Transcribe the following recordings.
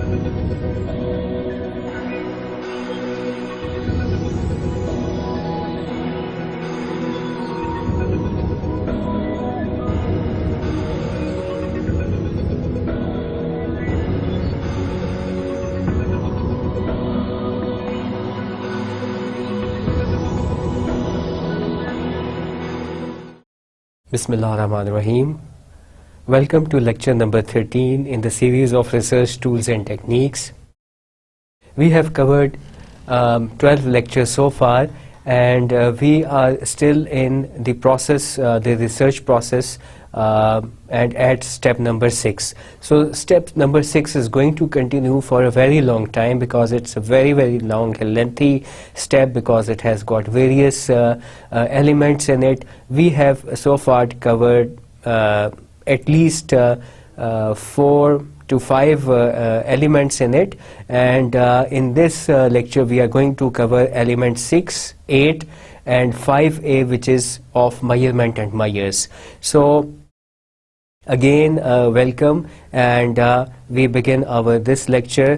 Bismillah ar-Rahman ar-Rahim. Welcome to lecture number 13 in the series of research tools and techniques. We have covered 12 lectures so far, and we are still in the process, the research process, and at step number 6. So step number 6 is going to continue for a very long time, because it's a very, very long and lengthy step, because it has got various elements in it. We have so far covered at least 4 to 5 elements in it, and in this lecture we are going to cover element 6, 8 and 5a, which is of measurement and measures. So again welcome, and we begin our this lecture.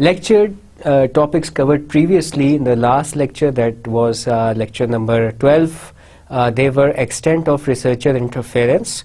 Lecture topics covered previously in the last lecture, that was lecture number 12. They were extent of researcher interference.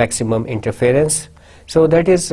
maximum interference. So that is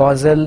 causal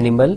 minimal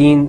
3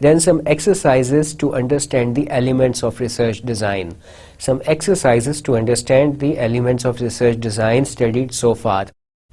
Then some exercises to understand the elements of research design. Some exercises to understand the elements of research design studied so far.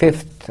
5th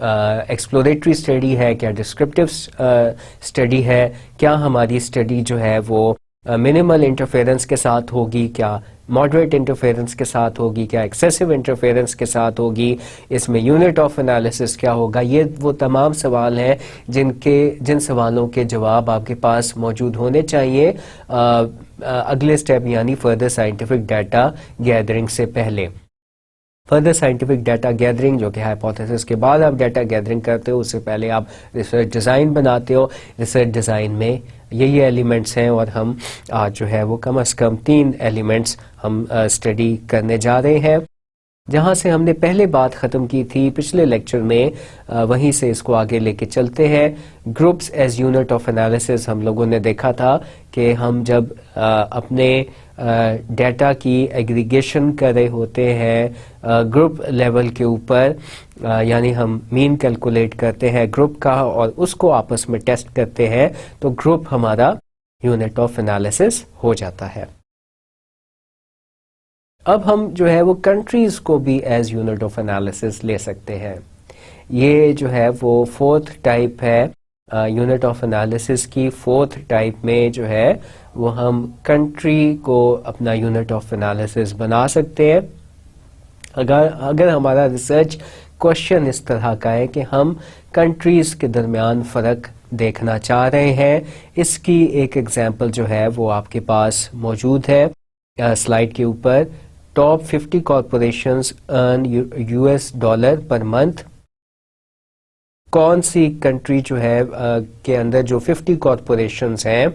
exploratory study ہے, کیا descriptive study ہے, کیا ہماری study جو ہے وہ minimal interference کے ساتھ ہوگی, کیا ماڈریٹ انٹرفیئرنس کے ساتھ ہوگی, کیا ایکسیسو انٹرفیئرنس کے ساتھ ہوگی, اس میں یونٹ آف انالیسس کیا ہوگا. یہ وہ تمام سوال ہیں جن سوالوں کے جواب آپ کے پاس موجود ہونے چاہیے اگلے اسٹیپ یعنی فردر سائنٹیفک ڈیٹا گیدرنگ سے پہلے. فردر سائنٹیفک ڈیٹا گیدرنگ جو کہ ہائپوتھیسس کے بعد آپ ڈیٹا گیدرنگ کرتے ہو, اس سے پہلے آپ ریسرچ ڈیزائن بناتے ہو. ریسرچ ڈیزائن میں یہ ایلیمنٹس ہیں اور ہم آج جو ہے وہ کم از کم 3 ایلیمنٹس ہم اسٹڈی کرنے جا رہے ہیں. جہاں سے ہم نے پہلے بات ختم کی تھی پچھلے لیکچر میں, وہیں سے اس کو آگے لے کے چلتے ہیں. Groups as unit of analysis ہم لوگوں نے دیکھا تھا کہ ہم جب اپنے ڈیٹا کی ایگریگیشن کر رہے ہوتے ہیں گروپ لیول کے اوپر, یعنی ہم مین کیلکولیٹ کرتے ہیں گروپ کا اور اس کو آپس میں ٹیسٹ کرتے ہیں, تو گروپ ہمارا یونٹ آف انالیسس ہو جاتا ہے. اب ہم جو ہے وہ کنٹریز کو بھی ایز یونٹ آف انالیسس لے سکتے ہیں. یہ جو ہے وہ 4th ٹائپ ہے یونٹ آف انالیسس کی. 4th ٹائپ میں جو ہے وہ ہم کنٹری کو اپنا یونٹ آف انالیسس بنا سکتے ہیں. اگر ہمارا ریسرچ کوشچن اس طرح کا ہے کہ ہم کنٹریز کے درمیان فرق دیکھنا چاہ رہے ہیں, اس کی ایک ایگزامپل جو ہے وہ آپ کے پاس موجود ہے سلائیڈ کے اوپر. ٹاپ 50 کارپوریشنز ارن $, پر منتھ. کون سی کنٹری جو ہے کے اندر جو 50 کارپوریشنز ہیں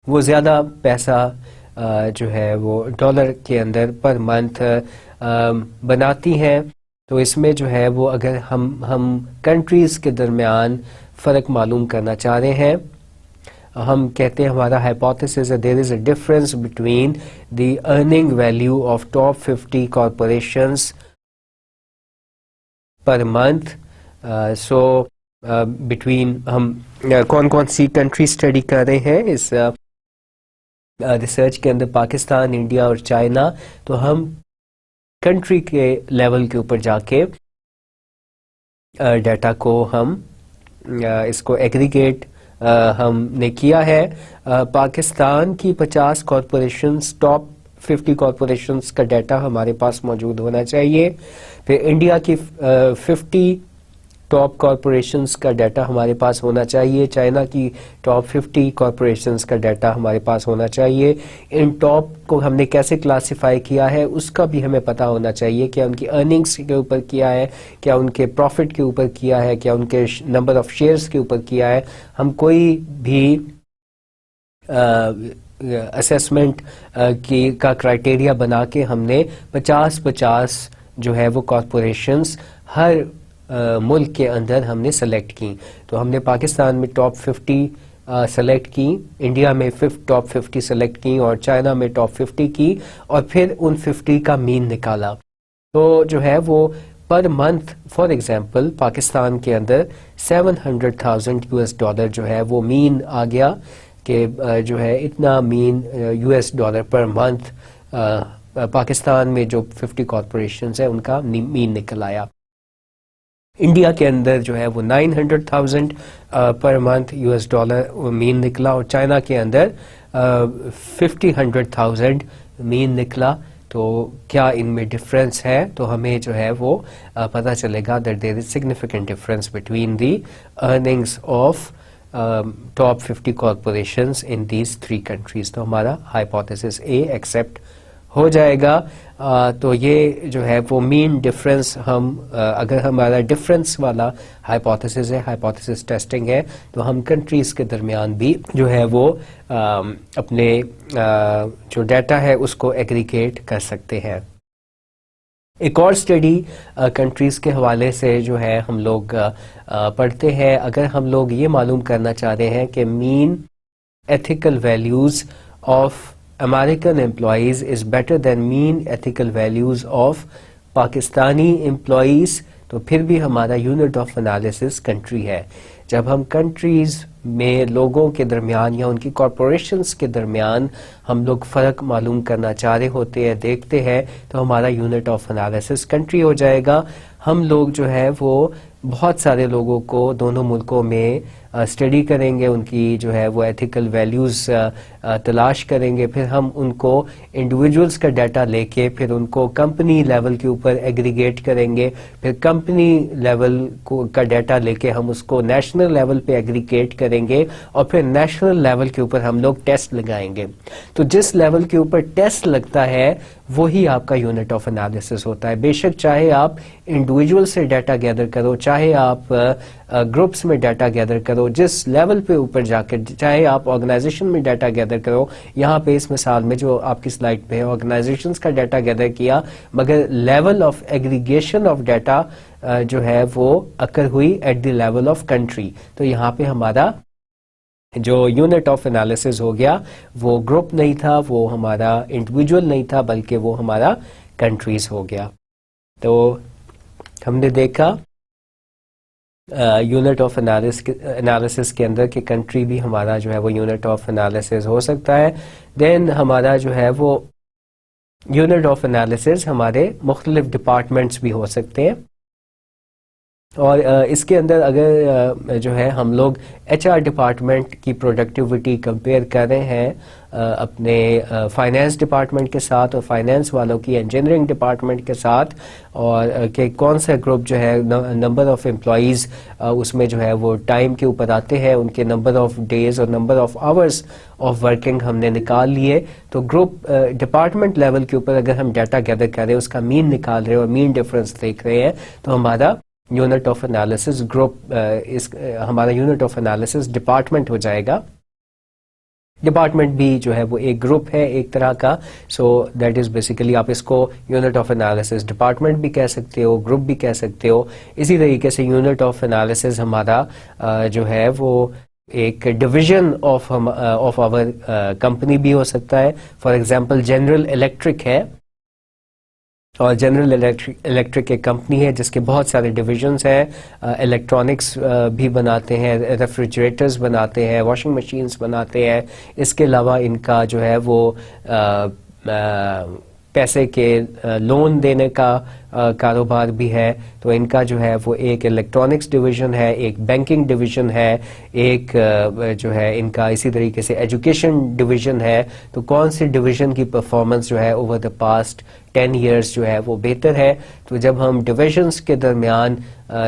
وہ زیادہ پیسہ جو ہے وہ ڈالر کے اندر پر منتھ بناتی ہیں. تو اس میں جو ہے وہ اگر ہم کنٹریز کے درمیان فرق معلوم کرنا چاہ رہے ہیں, ہم کہتے ہیں ہمارا ہائپوتھیسس ہے there is a difference between the earning value of top 50 corporations per month. So between ہم کون کون سی کنٹری اسٹڈی کر رہے ہیں اس ریسرچ کے اندر, پاکستان, انڈیا اور چائنا. تو ہم کنٹری کے لیول کے اوپر جا کے ڈیٹا کو ہم اس کو ایگریگیٹ ہم نے کیا ہے. پاکستان کی 50 کارپوریشنز ٹاپ 50 کارپوریشنز کا ڈیٹا ہمارے پاس موجود ہونا چاہیے. پھر انڈیا کی 50 ٹاپ کارپوریشنز کا ڈیٹا ہمارے پاس ہونا چاہیے. چائنا کی ٹاپ 50 کارپوریشنز کا ڈیٹا ہمارے پاس ہونا چاہیے. ان ٹاپ کو ہم نے کیسے کلاسیفائی کیا ہے اس کا بھی ہمیں پتہ ہونا چاہیے, کیا ان کی ارننگز کے اوپر کیا ہے, کیا ان کے پروفٹ کے اوپر کیا ہے, کیا ان کے نمبر آف شیئرز کے اوپر کیا ہے. ہم کوئی بھی اسیسمنٹ کا کرائٹیریا بنا کے ہم نے 50 جو ہے وہ کارپوریشنز ہر ملک کے اندر ہم نے سلیکٹ کی. تو ہم نے پاکستان میں ٹاپ 50 سلیکٹ کی, انڈیا میں ٹاپ 50 سلیکٹ کی اور چائنا میں ٹاپ 50 کی, اور پھر ان 50 کا مین نکالا. تو جو ہے وہ per month for example Pakistan کے اندر $700,000 جو ہے وہ مین آ گیا کہ جو ہے اتنا مین $, پر منتھ پاکستان میں جو 50 کارپوریشنز ہیں ان کا مین نکل آیا. انڈیا کے اندر جو ہے وہ $900,000 پر منتھ $, مین نکلا, اور چائنا کے اندر 100,000 مین نکلا. تو کیا ان میں ڈفرینس ہے, تو ہمیں جو ہے وہ پتہ چلے گا that there is significant difference between the earnings of top 50 corporations in these 3 countries. تو ہمارا hypothesis A accept ہو جائے گا. تو یہ جو ہے وہ مین ڈفرینس ہم اگر ہمارا ڈفرینس والا ہائپوتھیسس ہے, ہائپوتھیسس ٹیسٹنگ ہے, تو ہم کنٹریز کے درمیان بھی جو ہے وہ اپنے جو ڈیٹا ہے اس کو ایگریگیٹ کر سکتے ہیں. ایک اور اسٹڈی کنٹریز کے حوالے سے جو ہے ہم لوگ پڑھتے ہیں. اگر ہم لوگ یہ معلوم کرنا چاہ رہے ہیں کہ mean ethical values of American employees is better than mean ethical values of Pakistani employees, تو پھر بھی ہمارا یونٹ آف انالیسس کنٹری ہے. جب ہم کنٹریز میں لوگوں کے درمیان یا ان کی کارپوریشنز کے درمیان ہم لوگ فرق معلوم کرنا چاہ رہے ہوتے ہیں، دیکھتے ہیں، تو ہمارا یونٹ آف انالیسس کنٹری ہو جائے گا. ہم لوگ جو ہے وہ بہت سارے لوگوں کو دونوں ملکوں میں اسٹڈی کریں گے، ان کی جو ہے وہ ایتھیکل ویلیوز تلاش کریں گے، پھر ہم ان کو انڈیویجولز کا ڈیٹا لے کے پھر ان کو کمپنی لیول کے اوپر ایگریگیٹ کریں گے، پھر کمپنی لیول کا ڈیٹا لے کے ہم اس کو نیشنل لیول پہ ایگریگیٹ کریں گے، اور پھر نیشنل لیول کے اوپر ہم لوگ ٹیسٹ لگائیں گے. تو جس لیول کے اوپر ٹیسٹ لگتا ہے وہی آپ کا یونٹ آف انالیسس ہوتا ہے. بے شک چاہے آپ انڈیویجول سے ڈیٹا گیدر کرو، چاہے آپ گروپس میں ڈیٹا گیدر کرو، جس لیول پہ اوپر جا کر چاہے آپ آرگنائزیشن میں ڈیٹا گیدر کرو. یہاں پہ اس مثال میں جو آپ کی سلائڈ پہ ہے آرگنائزیشنز کا ڈیٹا گیدر کیا، مگر level of aggregation of data جو ہے وہ اکر ہوئی at the level of country. تو یہاں پہ ہمارا جو یونٹ آف انالیسز ہو گیا وہ گروپ نہیں تھا، وہ ہمارا انڈیویجول نہیں تھا، بلکہ وہ ہمارا کنٹریز ہو گیا. تو ہم نے دیکھا یونٹ آف انالیسس کے اندر کہ کنٹری بھی ہمارا جو ہے وہ یونٹ آف انالیسس ہو سکتا ہے. دین ہمارا جو ہے وہ یونٹ آف انالیسس ہمارے مختلف ڈپارٹمنٹس بھی ہو سکتے ہیں. اور اس کے اندر اگر جو ہے ہم لوگ ایچ آر ڈپارٹمنٹ کی پروڈکٹیوٹی کمپیئر کر رہے ہیں اپنے فائنینس ڈپارٹمنٹ کے ساتھ اور فائنینس والوں کی انجینئرنگ ڈپارٹمنٹ کے ساتھ، اور کہ کون سا گروپ جو ہے نمبر آف امپلائیز اس میں جو ہے وہ ٹائم کے اوپر آتے ہیں، ان کے نمبر آف ڈیز اور number of hours of working ہم نے نکال لیے. تو گروپ ڈپارٹمنٹ لیول کے اوپر اگر ہم ڈیٹا گیدر کر رہے ہیں، اس کا مین نکال رہے ہیں اور مین ڈفرنس دیکھ رہے ہیں، تو ہمارا یونٹ آف انالیسس گروپ ہمارا یونٹ آف انالیسس ڈپارٹمنٹ ہو جائے گا. ڈپارٹمنٹ بھی جو ہے وہ ایک گروپ ہے ایک طرح کا. سو دیٹ از بیسیکلی آپ اس کو یونٹ آف انالیسس ڈپارٹمنٹ بھی کہہ سکتے ہو، گروپ بھی کہہ سکتے ہو. اسی طریقے سے یونٹ آف انالیسس ہمارا جو ہے وہ ایک ڈویژن آف آور کمپنی بھی ہو سکتا ہے. فار ایگزامپل جنرل الیکٹرک ہے، اور جنرل الیکٹرک ایک کمپنی ہے جس کے بہت سارے ڈویژنز ہیں، الیکٹرانکس بھی بناتے ہیں، ریفریجریٹرز بناتے ہیں، واشنگ مشینز بناتے ہیں. اس کے علاوہ ان کا جو ہے وہ پیسے کے لون دینے کا کاروبار بھی ہے. تو ان کا جو ہے وہ ایک الیکٹرانکس ڈویژن ہے، ایک بینکنگ ڈویژن ہے، ایک جو ہے ان کا اسی طریقے سے ایجوکیشن ڈویژن ہے. تو کون سی ڈویژن کی پرفارمنس جو ہے اوور دا پاسٹ 10 ایئرس جو ہے وہ بہتر ہے. تو جب ہم ڈویژنس کے درمیان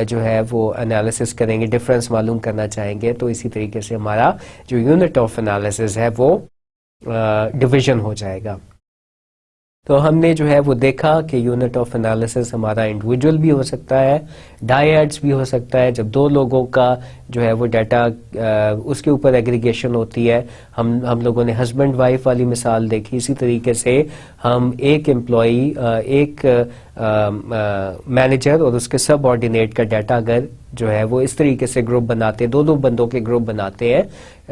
جو ہے وہ انالیسس کریں گے، ڈفرینس معلوم کرنا چاہیں گے، تو اسی طریقے سے ہمارا جو یونٹ آف انالیسس ہے وہ ڈویژن ہو جائے گا. تو ہم نے جو ہے وہ دیکھا کہ یونٹ آف انالیسس ہمارا انڈیویجول بھی ہو سکتا ہے، ڈائیڈس بھی ہو سکتا ہے، جب دو لوگوں کا جو ہے وہ ڈیٹا اس کے اوپر ایگریگیشن ہوتی ہے. ہم لوگوں نے ہسبینڈ وائف والی مثال دیکھی. اسی طریقے سے ہم ایک امپلائی، ایک مینیجر اور اس کے سب آرڈینیٹ کا ڈیٹا اگر جو ہے وہ اس طریقے سے گروپ بناتے ہیں، دو بندوں کے گروپ بناتے ہیں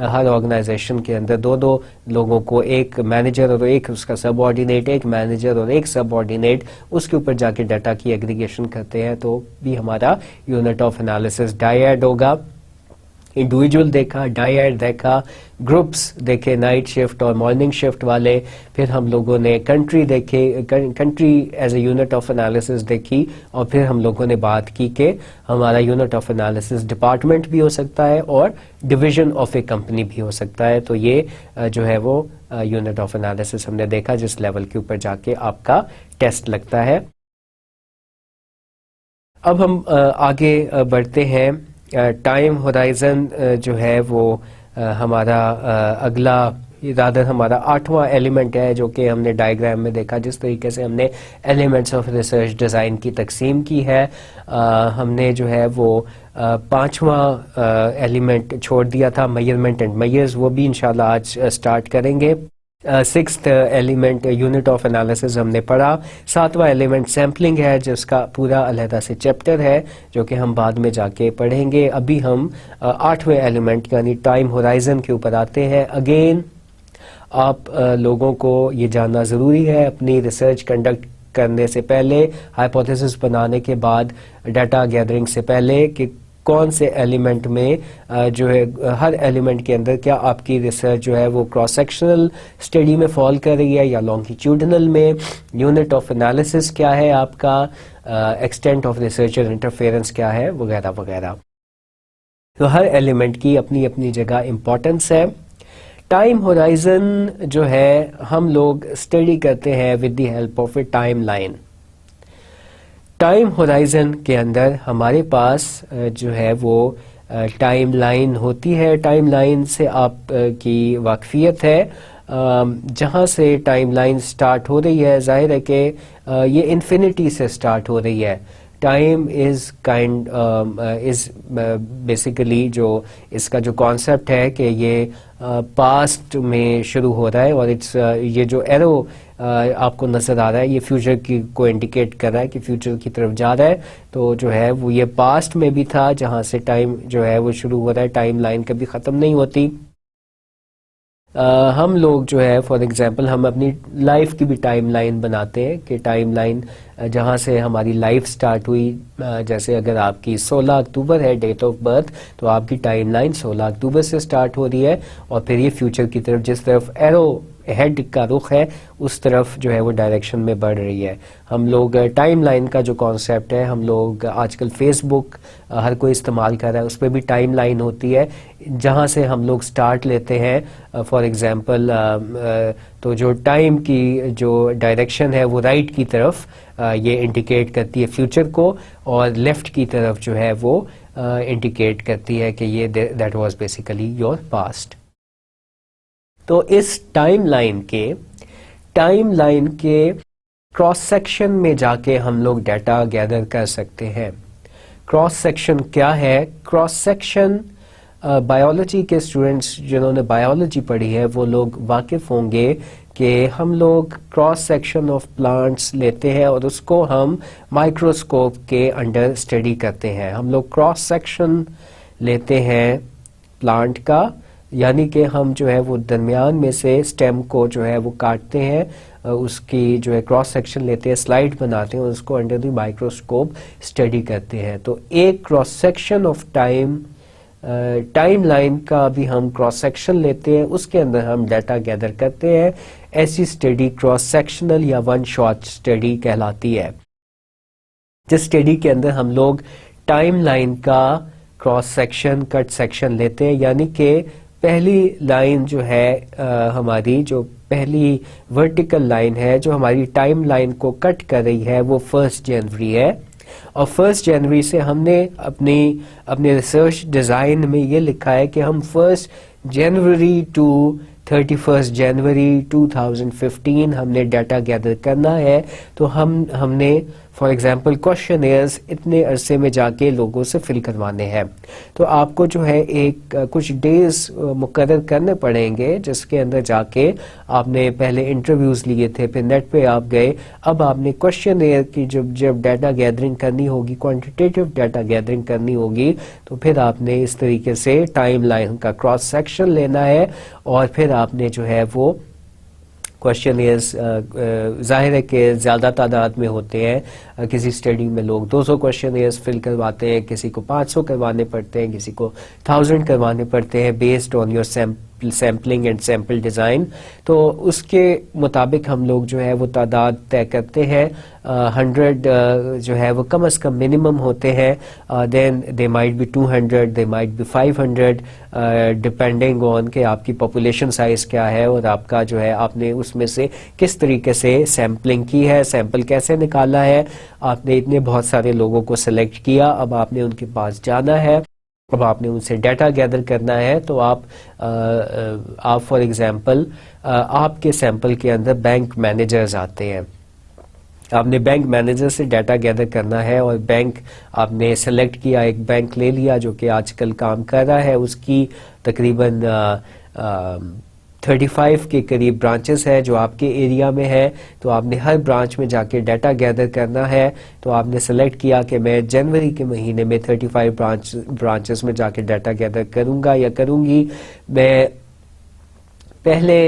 ہر آرگنائزیشن کے اندر، دو لوگوں کو، ایک مینیجر اور ایک اس کا سب آرڈینیٹ، ایک مینیجر اور ایک سب آرڈینیٹ، اس کے اوپر جا کے ڈیٹا کی ایگریگیشن کرتے ہیں، تو بھی ہمارا یونٹ آف انالیسس ڈائیڈ ہوگا. انڈیویجول دیکھا، ڈائیڈ دیکھا، گروپس دیکھے نائٹ شفٹ اور مارننگ شفٹ والے. پھر ہم لوگوں نے کنٹری دیکھے، country as a unit of analysis دیکھی. اور پھر ہم لوگوں نے بات کی کہ ہمارا یونٹ آف انالیسس ڈپارٹمنٹ بھی ہو سکتا ہے اور ڈویژن آف اے کمپنی بھی ہو سکتا ہے. تو یہ جو ہے وہ یونٹ آف انالیسس ہم نے دیکھا جس لیول کے اوپر جا کے آپ کا ٹیسٹ لگتا ہے. اب ہم آگے بڑھتے ہیں. ٹائم ہورائزن جو ہے وہ ہمارا اگلا رادر ہمارا 8واں ایلیمنٹ ہے، جو کہ ہم نے ڈائیگرام میں دیکھا جس طریقے سے ہم نے ایلیمنٹس آف ریسرچ ڈیزائن کی تقسیم کی ہے. ہم نے جو ہے وہ 5واں ایلیمنٹ چھوڑ دیا تھا، میئرمنٹ اینڈ میئرز، وہ بھی انشاءاللہ آج سٹارٹ کریں گے. 6th element unit of analysis ہم نے پڑھا. 7واں ایلیمنٹ سیمپلنگ ہے جس کا پورا علیحدہ سے چیپٹر ہے جو کہ ہم بعد میں جا کے پڑھیں گے. ابھی ہم 8ویں ایلیمنٹ یعنی ٹائم ہورائزن کے اوپر آتے ہیں. اگین آپ لوگوں کو یہ جاننا ضروری ہے اپنی ریسرچ کنڈکٹ کرنے سے پہلے، ہائپوتھیسس بنانے کے بعد، ڈیٹا گیدرنگ سے پہلے، کہ کون سے ایلیمنٹ میں جو ہے ہر ایلیمنٹ کے اندر کیا آپ کی ریسرچ جو ہے وہ کراس سیکشنل اسٹڈی میں فال کر رہی ہے یا لانگیٹیوڈنل میں, یونٹ آف انالیسس کیا ہے آپ کا, ایکسٹینٹ آف ریسرچر انٹرفیئرنس کیا ہے, وغیرہ وغیرہ. تو ہر ایلیمنٹ کی اپنی اپنی جگہ امپورٹنس ہے. ٹائم ہورائزن جو ہے ہم لوگ اسٹڈی کرتے ہیں with the help of a time line. Time horizon کے اندر ہمارے پاس جو ہے وہ ٹائم لائن ہوتی ہے. ٹائم لائن سے آپ کی واقفیت ہے, جہاں سے ٹائم لائن سٹارٹ ہو رہی ہے, ظاہر ہے کہ یہ انفینٹی سے سٹارٹ ہو رہی ہے. ٹائم از بیسیکلی جو اس کا جو کانسیپٹ ہے کہ یہ پاسٹ میں شروع ہو رہا ہے, اور یہ جو ایرو آپ کو نظر آ رہا ہے یہ فیوچر کی کو انڈیکیٹ کر رہا ہے کہ فیوچر کی طرف جا رہا ہے. تو جو ہے وہ یہ پاسٹ میں بھی تھا جہاں سے ٹائم جو ہے وہ شروع ہو رہا ہے, ٹائم لائن کبھی ختم نہیں ہوتی. ہم لوگ جو ہے فار ایگزامپل ہم اپنی لائف کی بھی ٹائم لائن بناتے ہیں کہ ٹائم لائن جہاں سے ہماری لائف سٹارٹ ہوئی, جیسے اگر آپ کی 16 اکتوبر ہے ڈیٹ آف برتھ, تو آپ کی ٹائم لائن 16 اکتوبر سے سٹارٹ ہو رہی ہے, اور پھر یہ فیوچر کی طرف جس طرف ایرو ہیڈ کا رخ ہے اس طرف جو ہے وہ ڈائریکشن میں بڑھ رہی ہے. ہم لوگ ٹائم لائن کا جو کانسیپٹ ہے, ہم لوگ آج کل فیس بک ہر کوئی استعمال کر رہا ہے, اس پہ بھی ٹائم لائن ہوتی ہے جہاں سے ہم لوگ سٹارٹ لیتے ہیں. فار ایگزامپل تو جو ٹائم کی جو ڈائریکشن ہے وہ رائٹ کی طرف یہ انڈیکیٹ کرتی ہے فیوچر کو, اور لیفٹ کی طرف جو ہے وہ انڈیکیٹ کرتی ہے کہ یہ that was basically your past. تو اس ٹائم لائن کے کراس سیکشن میں جا کے ہم لوگ ڈیٹا گیدر کر سکتے ہیں. کراس سیکشن کیا ہے؟ کراس سیکشن بایولوجی کے اسٹوڈنٹس جنہوں نے بایولوجی پڑھی ہے وہ لوگ واقف ہوں گے کہ ہم لوگ کراس سیکشن آف پلانٹس لیتے ہیں اور اس کو ہم مائکروسکوپ کے انڈر اسٹڈی کرتے ہیں. ہم لوگ کراس سیکشن لیتے ہیں پلانٹ کا, یعنی کہ ہم جو ہے وہ درمیان میں سے سٹیم کو جو ہے وہ کاٹتے ہیں, اس کی جو ہے کراس سیکشن لیتے ہیں, سلائڈ بناتے ہیں اور اس کو انڈر دی مائکروسکوپ اسٹڈی کرتے ہیں. تو ایک cross section of time line کا بھی ہم کراس سیکشن لیتے ہیں, اس کے اندر ہم ڈیٹا گیدر کرتے ہیں. ایسی اسٹڈی کراس سیکشنل یا ون شاٹ اسٹڈی کہلاتی ہے, جس اسٹڈی کے اندر ہم لوگ ٹائم لائن کا کراس سیکشن کٹ سیکشن لیتے ہیں. یعنی کہ پہلی لائن جو ہے ہماری جو پہلی ورٹیکل لائن ہے جو ہماری ٹائم لائن کو کٹ کر رہی ہے وہ 1 جنوری ہے, اور 1 جنوری سے ہم نے اپنے ریسرچ ڈیزائن میں یہ لکھا ہے کہ ہم 1 جنوری ٹو 31 جنوری 2015 ہم نے ڈیٹا گیدر کرنا ہے. تو ہم نے فار ایگزامپل کوشچنیئرز اتنے عرصے میں جا کے لوگوں سے فل کروانے ہیں. تو آپ کو جو ہے کچھ ڈیز مقرر کرنے پڑیں گے جس کے اندر جا کے آپ نے پہلے انٹرویوز لیے تھے, پھر نیٹ پہ آپ گئے, اب آپ نے کوشچنیئر کی جب ڈیٹا گیدرنگ کرنی ہوگی, کوانٹیٹیو ڈیٹا گیدرنگ کرنی ہوگی, تو پھر آپ نے اس طریقے سے ٹائم لائن کا کراس سیکشن لینا ہے, اور پھر آپ نے جو ہے وہ کوشچنیئرز ظاہر ہے کہ زیادہ تعداد میں ہوتے ہیں, کسی اسٹڈی میں لوگ 200 کوشچنیئرز فل کرواتے ہیں, کسی کو 500 کروانے پڑتے ہیں, کسی کو 1000 کروانے پڑتے ہیں, based on your sampling and sample design. تو اس کے مطابق ہم لوگ جو ہے وہ تعداد طے کرتے ہیں. 100 جو ہے وہ کم از کم منیمم ہوتے ہیں, then they might be 200, they might be 500, depending on کہ آپ کی پاپولیشن سائز کیا ہے اور آپ کا جو ہے آپ نے اس میں سے کس طریقے سے سیمپلنگ کی ہے, سیمپل کیسے نکالا ہے. آپ نے اتنے بہت سارے لوگوں کو سلیکٹ کیا, اب آپ نے ان کے پاس جانا ہے, اب آپ نے ان سے ڈیٹا گیدر کرنا ہے. تو آپ فار ایگزامپل آپ کے سیمپل کے اندر بینک مینیجرز آتے ہیں, آپ نے بینک مینیجر سے ڈیٹا گیدر کرنا ہے, اور بینک آپ نے سلیکٹ کیا, ایک بینک لے لیا جو کہ آج کل کام کر رہا ہے, اس کی تقریباً 35 کے قریب برانچز ہے جو آپ کے ایریا میں ہے. تو آپ نے ہر برانچ میں جا کے ڈیٹا گیدر کرنا ہے. تو آپ نے سلیکٹ کیا کہ میں جنوری کے مہینے میں 35 برانچز میں جا کے ڈیٹا گیدر کروں گا یا کروں گی. میں پہلے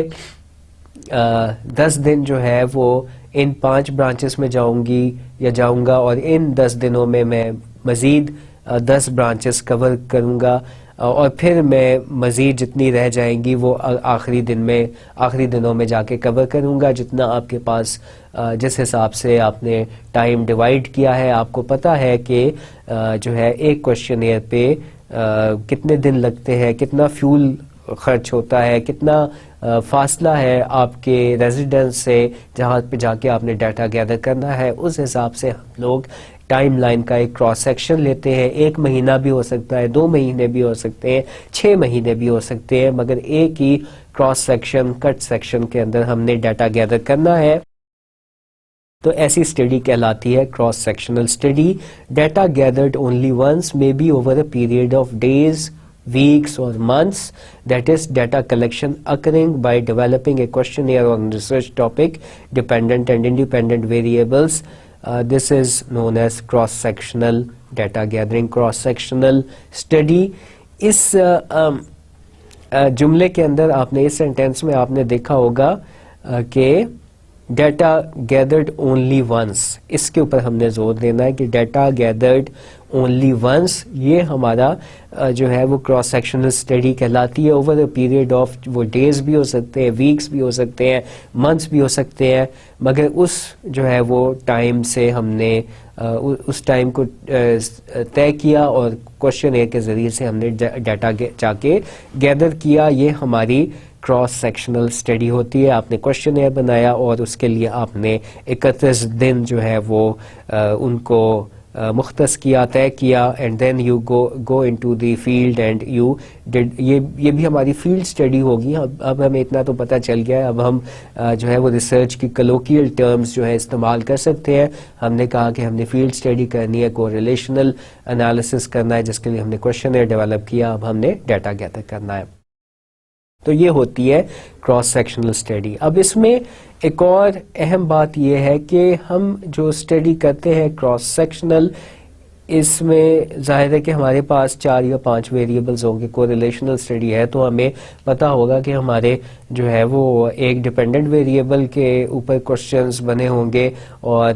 10 دن جو ہے وہ ان 5 برانچز میں جاؤں گی یا جاؤں گا, اور ان 10 دنوں میں مزید 10 برانچز کور کروں گا اور پھر میں مزید جتنی رہ جائیں گی وہ آخری دنوں میں جا کے کور کروں گا، جتنا آپ کے پاس جس حساب سے آپ نے ٹائم ڈیوائڈ کیا ہے. آپ کو پتہ ہے کہ جو ہے ایک کوشچنیئر پہ کتنے دن لگتے ہیں، کتنا فیول خرچ ہوتا ہے، کتنا فاصلہ ہے آپ کے ریزیڈنس سے جہاں پہ جا کے آپ نے ڈیٹا گیدر کرنا ہے. اس حساب سے ہم لوگ ٹائم لائن کا ایک کراس سیکشن لیتے ہیں. 1 مہینہ بھی ہو سکتا ہے، 2 مہینے بھی ہو سکتے ہیں، 6 مہینے بھی ہو سکتے ہیں، مگر ایک ہی کراس سیکشن کٹ سیکشن کے اندر ہم نے ڈیٹا گیدر کرنا ہے. تو ایسی اسٹڈی کہلاتی ہے cross sectional study. Data gathered only once may be over a period of days, weeks or months. That is data collection occurring by developing a questionnaire on research topic, dependent and independent variables. This is known as cross-sectional data gathering, cross-sectional study. اس جملے کے اندر آپ نے اس sentence میں آپ نے دیکھا ہوگا کہ ڈیٹا گیدرڈ اونلی ونس، اس کے اوپر ہم نے زور دینا ہے کہ ڈیٹا گیدرڈ اونلی ونس یہ ہمارا جو ہے وہ کراس سیکشنل اسٹڈی کہلاتی ہے. اوور اے پیریڈ آف، وہ ڈیز بھی ہو سکتے ہیں، ویکس بھی ہو سکتے ہیں، منتھس بھی ہو سکتے ہیں، مگر اس جو ہے وہ ٹائم سے ہم نے اس ٹائم کو طے کیا اور کوشچن ایئر کے ذریعے سے ہم نے ڈیٹا جا کے گیدر کیا. یہ ہماری کراس سیکشنل اسٹڈی ہوتی ہے. آپ نے کوشچن ایئر بنایا اور اس کے لیے آپ نے 31 دن جو ہے وہ ان کو مختص کیا، طے کیا، and then you go into the field and you did. یہ بھی ہماری فیلڈ اسٹڈی ہوگی. اب ہمیں اتنا تو پتہ چل گیا ہے، اب ہم جو ہے وہ ریسرچ کی کلوکیل ٹرمز جو ہے استعمال کر سکتے ہیں. ہم نے کہا کہ ہم نے فیلڈ اسٹڈی کرنی ہے، کو ریلیشنل انالیسس کرنا ہے، جس کے لیے ہم نے کوشچن ایئر ڈیولپ کیا. اب ہم نے ڈیٹا گیدر کرنا ہے. تو یہ ہوتی ہے کراس سیکشنل اسٹڈی. اب اس میں ایک اور اہم بات یہ ہے کہ ہم جو اسٹڈی کرتے ہیں کراس سیکشنل، اس میں ظاہر ہے کہ ہمارے پاس 4 یا 5 ویریبلز ہوں گے. کو ریلیشنل اسٹڈی ہے تو ہمیں پتہ ہوگا کہ ہمارے جو ہے وہ ایک ڈیپینڈنٹ ویریبل کے اوپر کوشچنز بنے ہوں گے اور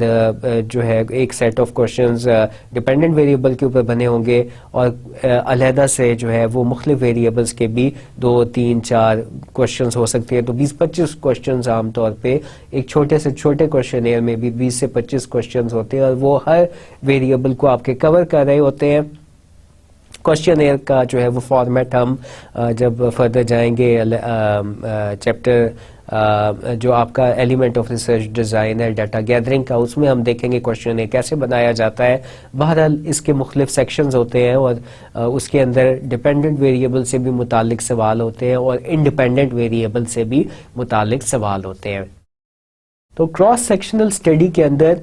جو ہے ایک set of questions dependent variable کے اوپر بنے ہوں گے، اور علیحدہ سے جو ہے وہ مختلف ویریبلز کے بھی 2 3 4 کوشچنز ہو سکتے ہیں. تو 20-25 کوشچنز عام طور پہ ایک چھوٹے سے چھوٹے کوشچن ایئر میں بھی 20 سے 25 کوشچنز ہوتے ہیں، اور وہ ہر ویریبل کو آپ کے کور کر رہے ہوتے ہیں. کوشچن ایئر کا جو ہے وہ فارمیٹ ہم جب فردر جائیں گے چیپٹر جو آپ کا ایلیمنٹ آف ریسرچ ڈیزائن ہے ڈیٹا گیدرنگ کا، اس میں ہم دیکھیں گے کوشچن ایئر کیسے بنایا جاتا ہے. بہرحال اس کے مختلف سیکشنز ہوتے ہیں اور اس کے اندر ڈیپینڈنٹ ویریبل سے بھی متعلق سوال ہوتے ہیں اور انڈیپینڈنٹ ویریبل سے بھی متعلق سوال ہوتے ہیں. تو کراس سیکشنل اسٹڈی کے اندر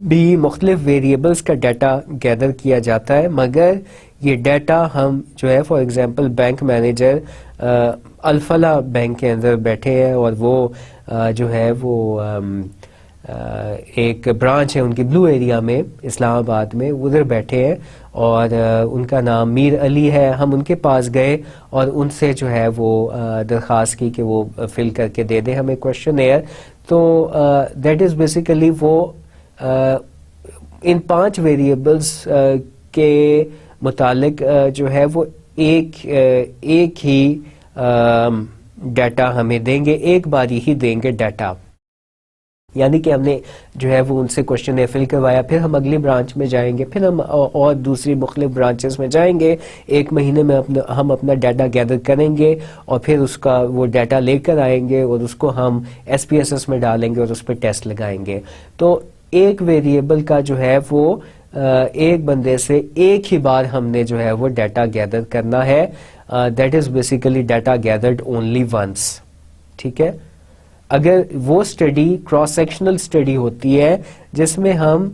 بھی مختلف ویریبلز کا ڈیٹا گیدر کیا جاتا ہے، مگر یہ ڈیٹا ہم جو ہے for example bank manager Alfalah bank کے اندر بیٹھے ہیں اور وہ جو ہے وہ ایک برانچ ہے ان کی بلو ایریا میں اسلام آباد میں، ادھر بیٹھے ہیں اور ان کا نام میر علی ہے. ہم ان کے پاس گئے اور ان سے جو ہے وہ درخواست کی کہ وہ فل کر کے دے دیں ہمیں کوشچن ایئر. تو دیٹ از بیسیکلی وہ ان 5 ویریبلز کے متعلق جو ہے وہ ایک ہی ڈیٹا ہمیں دیں گے، ایک باری ہی دیں گے ڈیٹا. یعنی کہ ہم نے جو ہے وہ ان سے کوشچن فل کروایا، پھر ہم اگلی برانچ میں جائیں گے، پھر ہم اور دوسری مختلف برانچز میں جائیں گے. 1 مہینے میں ہم اپنا ڈیٹا گیدر کریں گے اور پھر اس کا وہ ڈیٹا لے کر آئیں گے اور اس کو ہم SPSS میں ڈالیں گے اور اس پہ ٹیسٹ لگائیں گے. تو ایک ویریبل کا جو ہے وہ ایک بندے سے ایک ہی بار ہم نے جو ہے وہ ڈیٹا گیدر کرنا ہے. That is basically data gathered only once. ٹھیک ہے. اگر وہ اسٹڈی کراس سیکشنل اسٹڈی ہوتی ہے جس میں ہم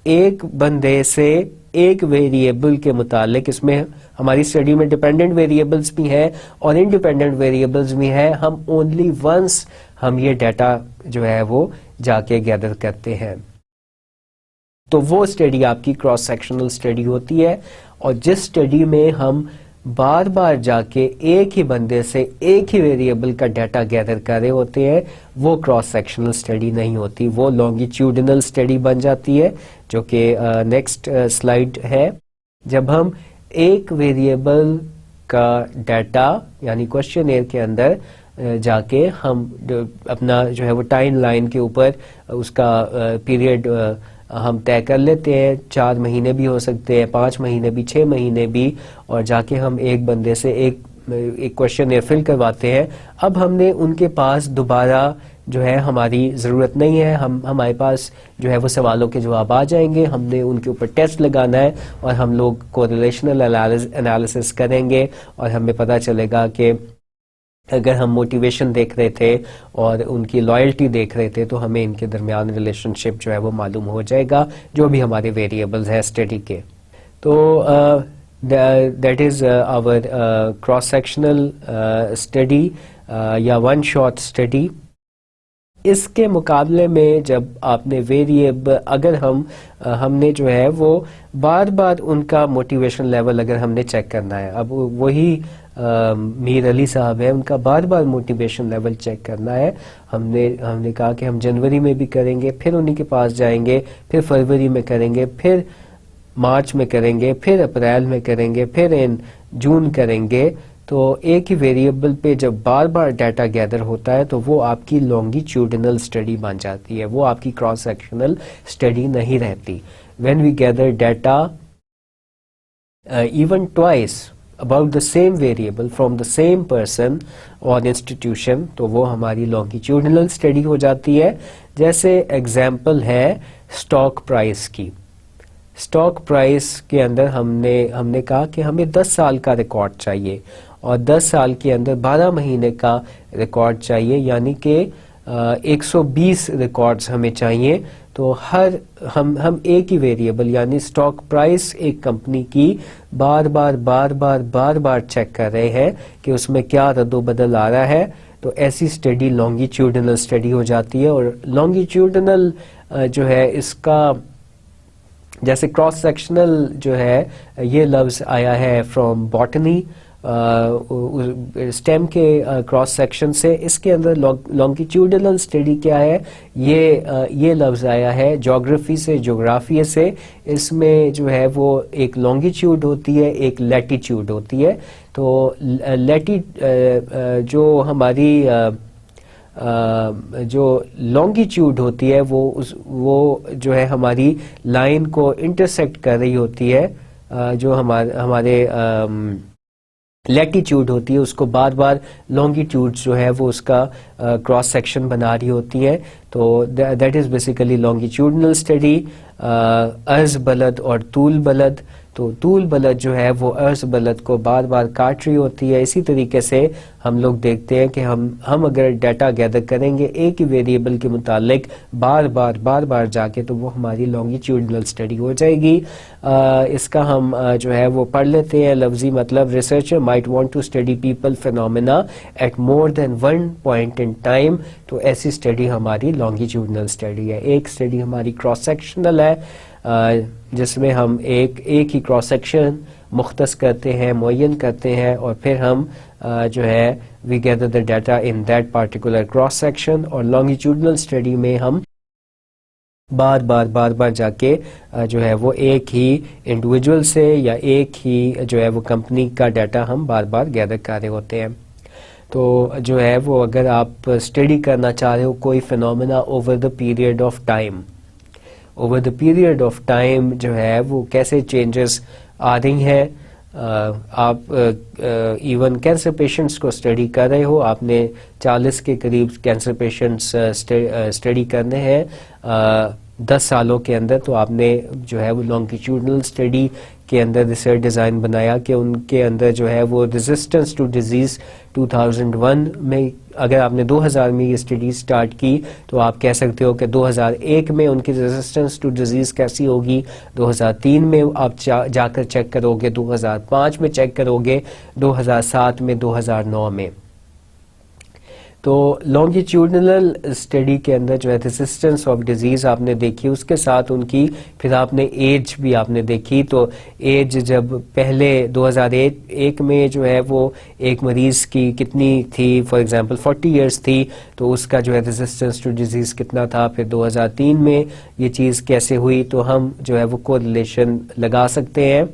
ایک بندے سے ایک ویریبل کے متعلق، اس میں ہماری اسٹڈی میں ڈیپینڈنٹ ویریبلز بھی ہیں اور انڈیپینڈنٹ ویریبلز بھی ہیں، ہم اونلی ونس ہم یہ ڈیٹا جو ہے وہ جا کے گیدر کرتے ہیں. تو وہ اسٹڈی آپ کی کراس سیکشنل اسٹڈی ہوتی ہے. اور جس اسٹڈی میں ہم بار بار جا کے ایک ہی بندے سے ایک ہی ویریبل کا ڈیٹا گیدر کر رہے ہوتے ہیں، وہ کراس سیکشنل اسٹڈی نہیں ہوتی، وہ لانگیٹیوڈنل اسٹڈی بن جاتی ہے، جو کہ نیکسٹ سلائیڈ ہے۔ جب ہم ایک ویریبل کا ڈیٹا یعنی کوشچنئر کے اندر جا کے ہم اپنا جو ہے وہ ٹائم لائن کے اوپر اس کا پیریڈ ہم طے کر لیتے ہیں، 4 مہینے بھی ہو سکتے ہیں، 5 مہینے بھی، 6 مہینے بھی، اور جا کے ہم ایک بندے سے ایک کوشچن فل کرواتے ہیں۔ اب ہم نے ان کے پاس دوبارہ جو ہے ہماری ضرورت نہیں ہے، ہمارے پاس جو ہے وہ سوالوں کے جواب آ جائیں گے، ہم نے ان کے اوپر ٹیسٹ لگانا ہے اور ہم لوگ کوریلیشنل انالیسس کریں گے، اور ہمیں پتہ چلے گا کہ اگر ہم موٹیویشن دیکھ رہے تھے اور ان کی لائلٹی دیکھ رہے تھے تو ہمیں ان کے درمیان ریلیشن شپ جو ہے وہ معلوم ہو جائے گا، جو بھی ہمارے ویریبلز ہیں اسٹڈی کے۔ تو that is our cross sectional study یا ون شاٹ اسٹڈی۔ اس کے مقابلے میں جب آپ نے ویریبل اگر ہم نے جو ہے وہ بار بار ان کا موٹیویشن لیول اگر ہم نے چیک کرنا ہے، اب وہی میر علی صاحب ہے، ان کا بار بار موٹیویشن لیول چیک کرنا ہے، ہم نے کہا کہ ہم جنوری میں بھی کریں گے، پھر انہی کے پاس جائیں گے، پھر فروری میں کریں گے، پھر مارچ میں کریں گے، پھر اپریل میں کریں گے، پھر جون کریں گے۔ تو ایک ہی ویریبل پہ جب بار بار ڈیٹا گیدر ہوتا ہے تو وہ آپ کی لانگیٹیوڈنل اسٹڈی بن جاتی ہے، وہ آپ کی کراس سیکشنل اسٹڈی نہیں رہتی۔ When we gather data even twice about the same variable from the same person or institution تو وہ ہماری longitudinal study ہو جاتی ہے۔ جیسے ایگزامپل ہے اسٹاک پرائس کی۔ اسٹاک پرائس کے اندر ہم نے کہا کہ ہمیں 10 سال کا ریکارڈ چاہیے اور 10 سال کے اندر 12 مہینے کا ریکارڈ چاہیے، یعنی کہ 120 ریکارڈز ہمیں چاہیے۔ تو ہم ایک ہی ویریبل یعنی اسٹاک پرائس ایک کمپنی کی بار بار چیک کر رہے ہیں کہ اس میں کیا رد و بدل آ رہا ہے، تو ایسی اسٹڈی لانگیٹیوڈنل اسٹڈی ہو جاتی ہے۔ اور لانگیٹیوڈنل جو ہے اس کا جیسے کراس سیکشنل جو ہے یہ لفظ آیا ہے فرام باٹنی، اسٹیم کے کراس سیکشن سے، اس کے اندر لانگیٹیوڈنل اسٹڈی کیا ہے، یہ لفظ آیا ہے جغرافی سے، جغرافیہ سے۔ اس میں جو ہے وہ ایک لانگیٹیوڈ ہوتی ہے، ایک لیٹیٹیوڈ ہوتی ہے۔ تو جو ہماری جو لانگیٹیوڈ ہوتی ہے وہ جو ہے ہماری لائن کو انٹرسیکٹ کر رہی ہوتی ہے، جو ہمارے لیٹیٹیوڈ ہوتی ہے اس کو بار بار لانگیٹیوڈ جو ہے وہ اس کا کراس سیکشن بنا رہی ہوتی ہے۔ تو that is basically longitudinal study. عرض بلد اور طول بلد، تو طول بلد جو ہے وہ عرض بلد کو بار بار کاٹ رہی ہوتی ہے۔ اسی طریقے سے ہم لوگ دیکھتے ہیں کہ ہم اگر ڈیٹا گیدر کریں گے ایک ہی ویریبل کے متعلق بار بار جا کے، تو وہ ہماری لانگیٹیوڈنل اسٹڈی ہو جائے گی۔ اس کا ہم جو ہے وہ پڑھ لیتے ہیں لفظی مطلب۔ Researcher might want to study people phenomena at more than one point in time, تو ایسی اسٹڈی ہماری لانگیٹیوڈنل اسٹڈی ہے۔ ایک اسٹڈی ہماری کراس سیکشنل ہے، جس میں ہم ایک ہی کراس سیکشن مختص کرتے ہیں، معین کرتے ہیں، اور پھر ہم جو ہے we gather the data in that particular cross section. اور لانگیٹیوڈنل اسٹڈی میں ہم بار جا کے جو ہے وہ ایک ہی انڈیویجول سے یا ایک ہی جو ہے وہ کمپنی کا ڈیٹا ہم بار گیدر کر رہے ہوتے ہیں۔ تو جو ہے وہ اگر آپ اسٹڈی کرنا چاہ رہے ہو کوئی phenomena over the period of time, over the period of time جو ہے وہ کیسے چینجز آ رہی ہیں، آپ ایون کینسر پیشنٹس کو اسٹڈی کر رہے ہو، آپ نے 40 کے قریب کینسر پیشنٹس اسٹڈی کرنے ہیں 10 سالوں کے اندر، تو آپ نے جو ہے وہ لانگیٹیوڈنل اسٹڈی کے اندر ریسرچ ڈیزائن بنایا کہ ان کے اندر جو ہے وہ ریزسٹنس ٹو ڈیزیز 2001 میں، اگر آپ نے 2000 میں یہ اسٹڈی سٹارٹ کی تو آپ کہہ سکتے ہو کہ 2001 میں ان کی ریزسٹنس ٹو ڈیزیز کیسی ہوگی، 2003 میں آپ جا کر چیک کرو گے، 2005 میں چیک کرو گے، 2007 میں، 2009 میں۔ تو لانگیٹیوڈنل اسٹڈی کے اندر جو ہے ریزسٹنس آف ڈیزیز آپ نے دیکھی, اس کے ساتھ ان کی پھر آپ نے ایج بھی آپ نے دیکھی. تو ایج جب پہلے 2001 میں جو ہے وہ ایک مریض کی کتنی تھی, فار ایگزامپل 40 ایئرس تھی, تو اس کا جو ہے ریزسٹنس ٹو ڈیزیز کتنا تھا. پھر 2003 میں یہ چیز کیسے ہوئی, تو ہم جو ہے وہ کوریلیشن لگا سکتے ہیں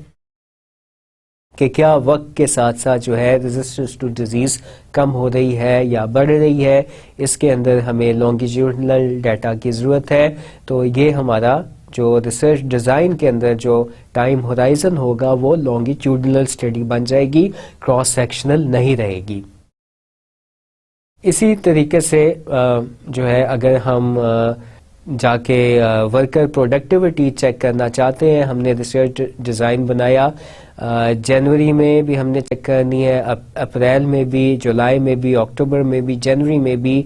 کہ کیا وقت کے ساتھ ساتھ جو ہے ریزسٹنس ٹو ڈیزیز کم ہو رہی ہے یا بڑھ رہی ہے. اس کے اندر ہمیں لانگیٹیوڈنل ڈیٹا کی ضرورت ہے. تو یہ ہمارا جو ریسرچ ڈیزائن کے اندر جو ٹائم ہورائزن ہوگا وہ لانگیٹیوڈنل اسٹڈی بن جائے گی, کراس سیکشنل نہیں رہے گی. اسی طریقے سے جو ہے اگر ہم جا کے ورکر پروڈکٹیوٹی چیک کرنا چاہتے ہیں, ہم نے ریسرچ ڈیزائن بنایا, جنوری میں بھی ہم نے چیک کرنی ہے, اپریل میں بھی, جولائی میں بھی, اکتوبر میں بھی, جنوری میں بھی.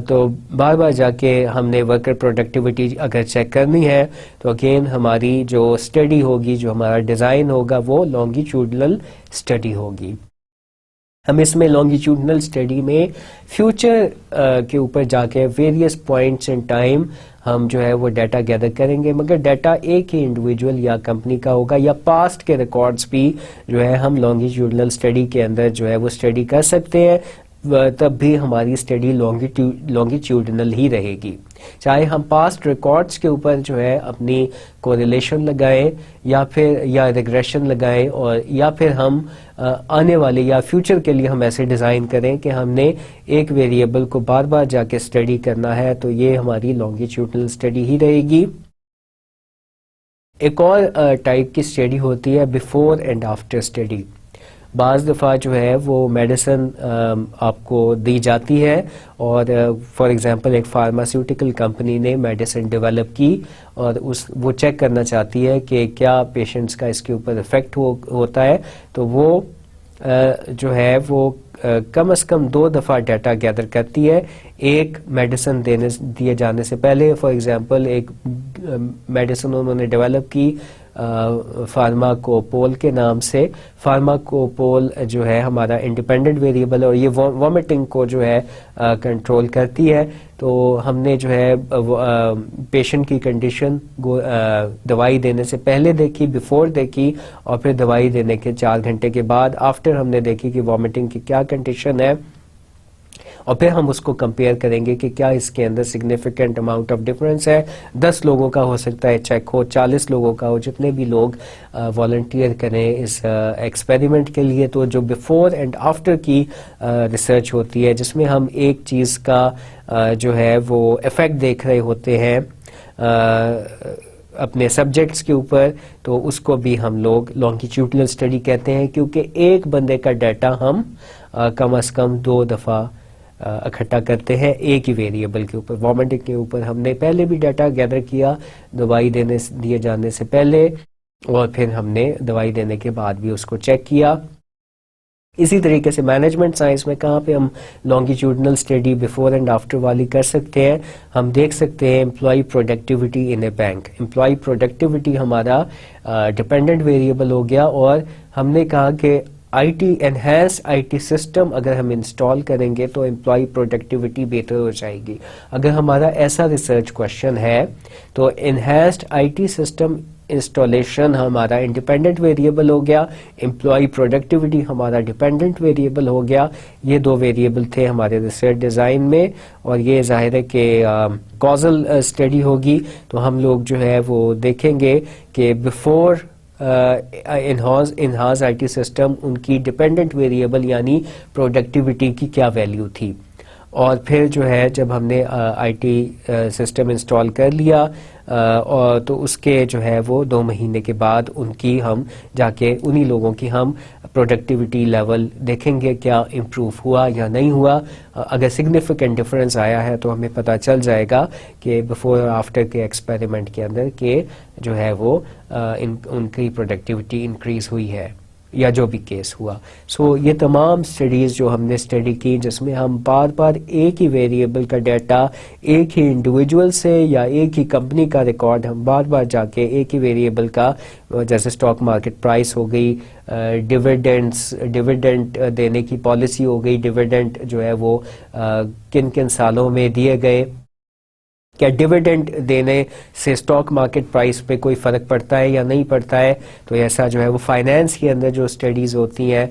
تو بار بار جا کے ہم نے ورکر پروڈکٹیوٹی اگر چیک کرنی ہے تو اگین ہماری جو اسٹڈی ہوگی, جو ہمارا ڈیزائن ہوگا وہ لانگیٹیوڈنل اسٹڈی ہوگی. ہم اس میں لانگیٹیوڈنل اسٹڈی میں فیوچر کے اوپر جا کے ویریس پوائنٹس ان ٹائم ہم جو ہے وہ ڈیٹا گیدر کریں گے, مگر ڈیٹا ایک ہی انڈیویجول یا کمپنی کا ہوگا, یا پاسٹ کے ریکارڈز بھی جو ہے ہم لانگیٹیوڈنل اسٹڈی کے اندر جو ہے وہ اسٹڈی کر سکتے ہیں. تب بھی ہماری اسٹڈی لانگیٹیوڈنل ہی رہے گی, چاہے ہم پاسٹ ریکارڈز کے اوپر جو ہے اپنی کوریلیشن لگائیں یا ریگریشن لگائیں, اور یا پھر ہم آنے والے یا فیوچر کے لیے ہم ایسے ڈیزائن کریں کہ ہم نے ایک ویریبل کو بار بار جا کے اسٹڈی کرنا ہے, تو یہ ہماری لانگیٹیوڈنل اسٹڈی ہی رہے گی. ایک اور ٹائپ کی اسٹڈی ہوتی ہے بیفور اینڈ آفٹر اسٹڈی. بعض دفعہ جو ہے وہ میڈیسن آپ کو دی جاتی ہے, اور فار ایگزامپل ایک فارماسیوٹیکل کمپنی نے میڈیسن ڈیولپ کی اور وہ چیک کرنا چاہتی ہے کہ کیا پیشنٹس کا اس کے اوپر افیکٹ ہوتا ہے, تو وہ جو ہے وہ کم از کم 2 دفعہ ڈیٹا گیدر کرتی ہے. ایک میڈیسن دیے جانے سے پہلے, فار ایگزامپل ایک میڈیسن انہوں نے ڈیولپ کی فارماکوپول کے نام سے. فارماکوپول جو ہے ہمارا انڈیپینڈنٹ ویریبل ہے, اور یہ وامٹنگ کو جو ہے کنٹرول کرتی ہے. تو ہم نے جو ہے پیشنٹ کی کنڈیشن دوائی دینے سے پہلے دیکھی, بیفور دیکھی, اور پھر دوائی دینے کے 4 گھنٹے کے بعد آفٹر ہم نے دیکھی کہ وامٹنگ کی کیا کنڈیشن ہے, اور پھر ہم اس کو کمپیئر کریں گے کہ کیا اس کے اندر سگنیفیکنٹ اماؤنٹ آف ڈفرینس ہے. 10 لوگوں کا ہو سکتا ہے چیک ہو, 40 لوگوں کا ہو, جتنے بھی لوگ والنٹیئر کریں اس ایکسپیریمنٹ کے لیے. تو جو بیفور اینڈ آفٹر کی ریسرچ ہوتی ہے, جس میں ہم ایک چیز کا جو ہے وہ افیکٹ دیکھ رہے ہوتے ہیں اپنے سبجیکٹس کے اوپر, تو اس کو بھی ہم لوگ لانگیٹیوڈنل اسٹڈی کہتے ہیں, کیونکہ ایک بندے کا ڈیٹا ہم کم از کم 2 دفعہ اکٹھا کرتے ہیں ایک ہی ویریبل کے اوپر. وامٹنگ کے اوپر ہم نے پہلے بھی ڈیٹا گیدر کیا دوائی دیے جانے سے پہلے, اور پھر ہم نے دوائی دینے کے بعد بھی اس کو چیک کیا. اسی طریقے سے مینجمنٹ سائنس میں کہاں پہ ہم longitudinal study before and after والی کر سکتے ہیں. ہم دیکھ سکتے ہیں employee productivity in a bank. Employee productivity ہمارا ڈیپینڈنٹ ویریبل ہو گیا, اور ہم نے کہا کہ انہینس آئی ٹی سسٹم اگر ہم انسٹال کریں گے تو امپلائی پروڈکٹیوٹی بہتر ہو جائے گی. اگر ہمارا ایسا ریسرچ کوشچن ہے تو enhanced I T system installation ہمارا انڈیپینڈنٹ ویریبل ہو گیا, امپلائی پروڈکٹیوٹی ہمارا ڈیپینڈنٹ ویریبل ہو گیا. یہ 2 ویریبل تھے ہمارے ریسرچ ڈیزائن میں, اور یہ ظاہر ہے کہ کازل اسٹڈی ہوگی, تو ہم لوگ جو ہے وہ دیکھیں گے کہ بیفور انہاز آئی ٹی سسٹم ان کی ڈیپینڈنٹ ویریبل یعنی پروڈکٹیوٹی کی کیا ویلیو تھی, اور پھر جو ہے جب ہم نے آئی ٹی سسٹم انسٹال کر لیا اور تو اس کے جو ہے وہ 2 مہینے کے بعد ان کی ہم جا کے انہی لوگوں کی ہم پروڈکٹیوٹی لیول دیکھیں گے کیا امپروو ہوا یا نہیں ہوا. اگر سگنیفیکنٹ ڈفرینس آیا ہے تو ہمیں پتہ چل جائے گا کہ بیفور اور آفٹر کے ایکسپیریمنٹ کے اندر کہ جو ہے وہ ان کی پروڈکٹیوٹی انکریز ہوئی ہے. یا جو بھی کیس ہوا. سو یہ تمام اسٹڈیز جو ہم نے اسٹڈی کی جس میں ہم بار بار ایک ہی ویریبل کا ڈیٹا ایک ہی انڈیویجول سے یا ایک ہی کمپنی کا ریکارڈ ہم بار بار جا کے ایک ہی ویریبل کا, جیسے اسٹاک مارکیٹ پرائس ہو گئی, ڈیویڈنڈ دینے کی پالیسی ہو گئی, ڈیویڈنڈ جو ہے وہ کن کن سالوں میں دیے گئے, کیا ڈیویڈنڈ دینے سے اسٹاک مارکیٹ پرائس پہ کوئی فرق پڑتا ہے یا نہیں پڑتا ہے. تو ایسا جو ہے وہ فائنینس کے اندر جو اسٹڈیز ہوتی ہیں,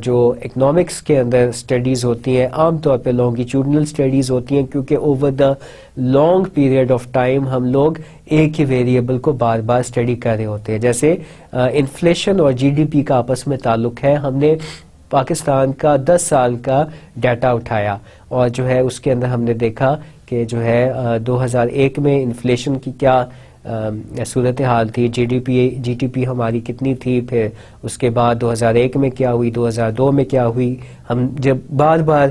جو اکنامکس کے اندر اسٹڈیز ہوتی ہیں, عام طور پہ لانگیٹیوڈنل اسٹڈیز ہوتی ہیں, کیونکہ over the long period of time ہم لوگ ایک ہی ویریبل کو بار بار اسٹڈی کر رہے ہوتے ہیں. جیسے انفلیشن اور جی ڈی پی کا آپس میں تعلق ہے, ہم نے پاکستان کا 10 سال کا ٹا اٹھایا اور جو ہے اس کے اندر ہم نے دیکھا کہ جو ہے 2001 میں انفلیشن کی کیا صورتحال تھی, جی ٹی پی ہماری کتنی تھی, پھر اس کے بعد 2001 میں کیا ہوئی, 2002 میں کیا ہوئی. ہم جب بار بار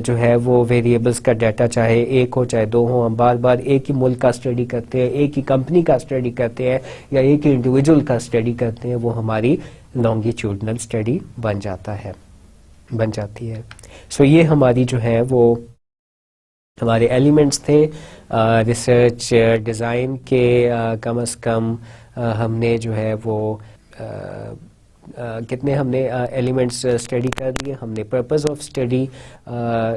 جو ہے وہ ویریبلس کا ڈیٹا چاہے ایک ہو چاہے دو ہو, ہم بار بار ایک ہی ملک کا اسٹڈی کرتے ہیں, ایک ہی کمپنی کا اسٹڈی کرتے ہیں یا ایک ہی انڈیویجول کا اسٹڈی کرتے ہیں, وہ ہماری لانگیٹیوڈنل اسٹڈی بن جاتی ہے. سو یہ ہماری جو ہے وہ ہمارے ایلیمنٹس تھے ریسرچ ڈیزائن کے. کم از کم ہم نے جو ہے وہ کتنے ہم نے ایلیمنٹس اسٹڈی کر لیے, ہم نے پرپز آف اسٹڈی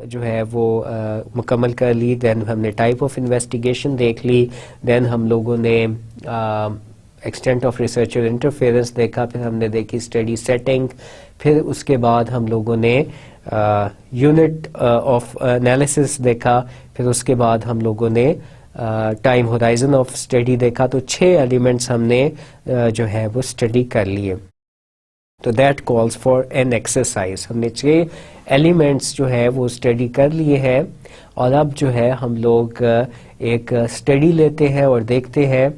جو ہے وہ مکمل کر لی, دین ہم نے ٹائپ آف انویسٹیگیشن دیکھ لی, دین ہم لوگوں نے ایکسٹینٹ آف ریسرچر انٹرفیئرنس دیکھا, پھر ہم نے دیکھی اسٹڈی سیٹنگ, پھر اس کے بعد ہم لوگوں نے یونٹ آف انالیسس دیکھا, پھر اس کے بعد ہم لوگوں نے ٹائم ہورائزن آف اسٹڈی دیکھا. تو 6 ایلیمنٹس ہم نے جو ہے وہ اسٹڈی کر لیے. تو that calls for an exercise. ہم نے 6 ایلیمنٹس جو ہے وہ اسٹڈی کر لیے ہیں, اور اب جو ہے ہم لوگ ایک اسٹڈی لیتے ہیں اور دیکھتے ہیں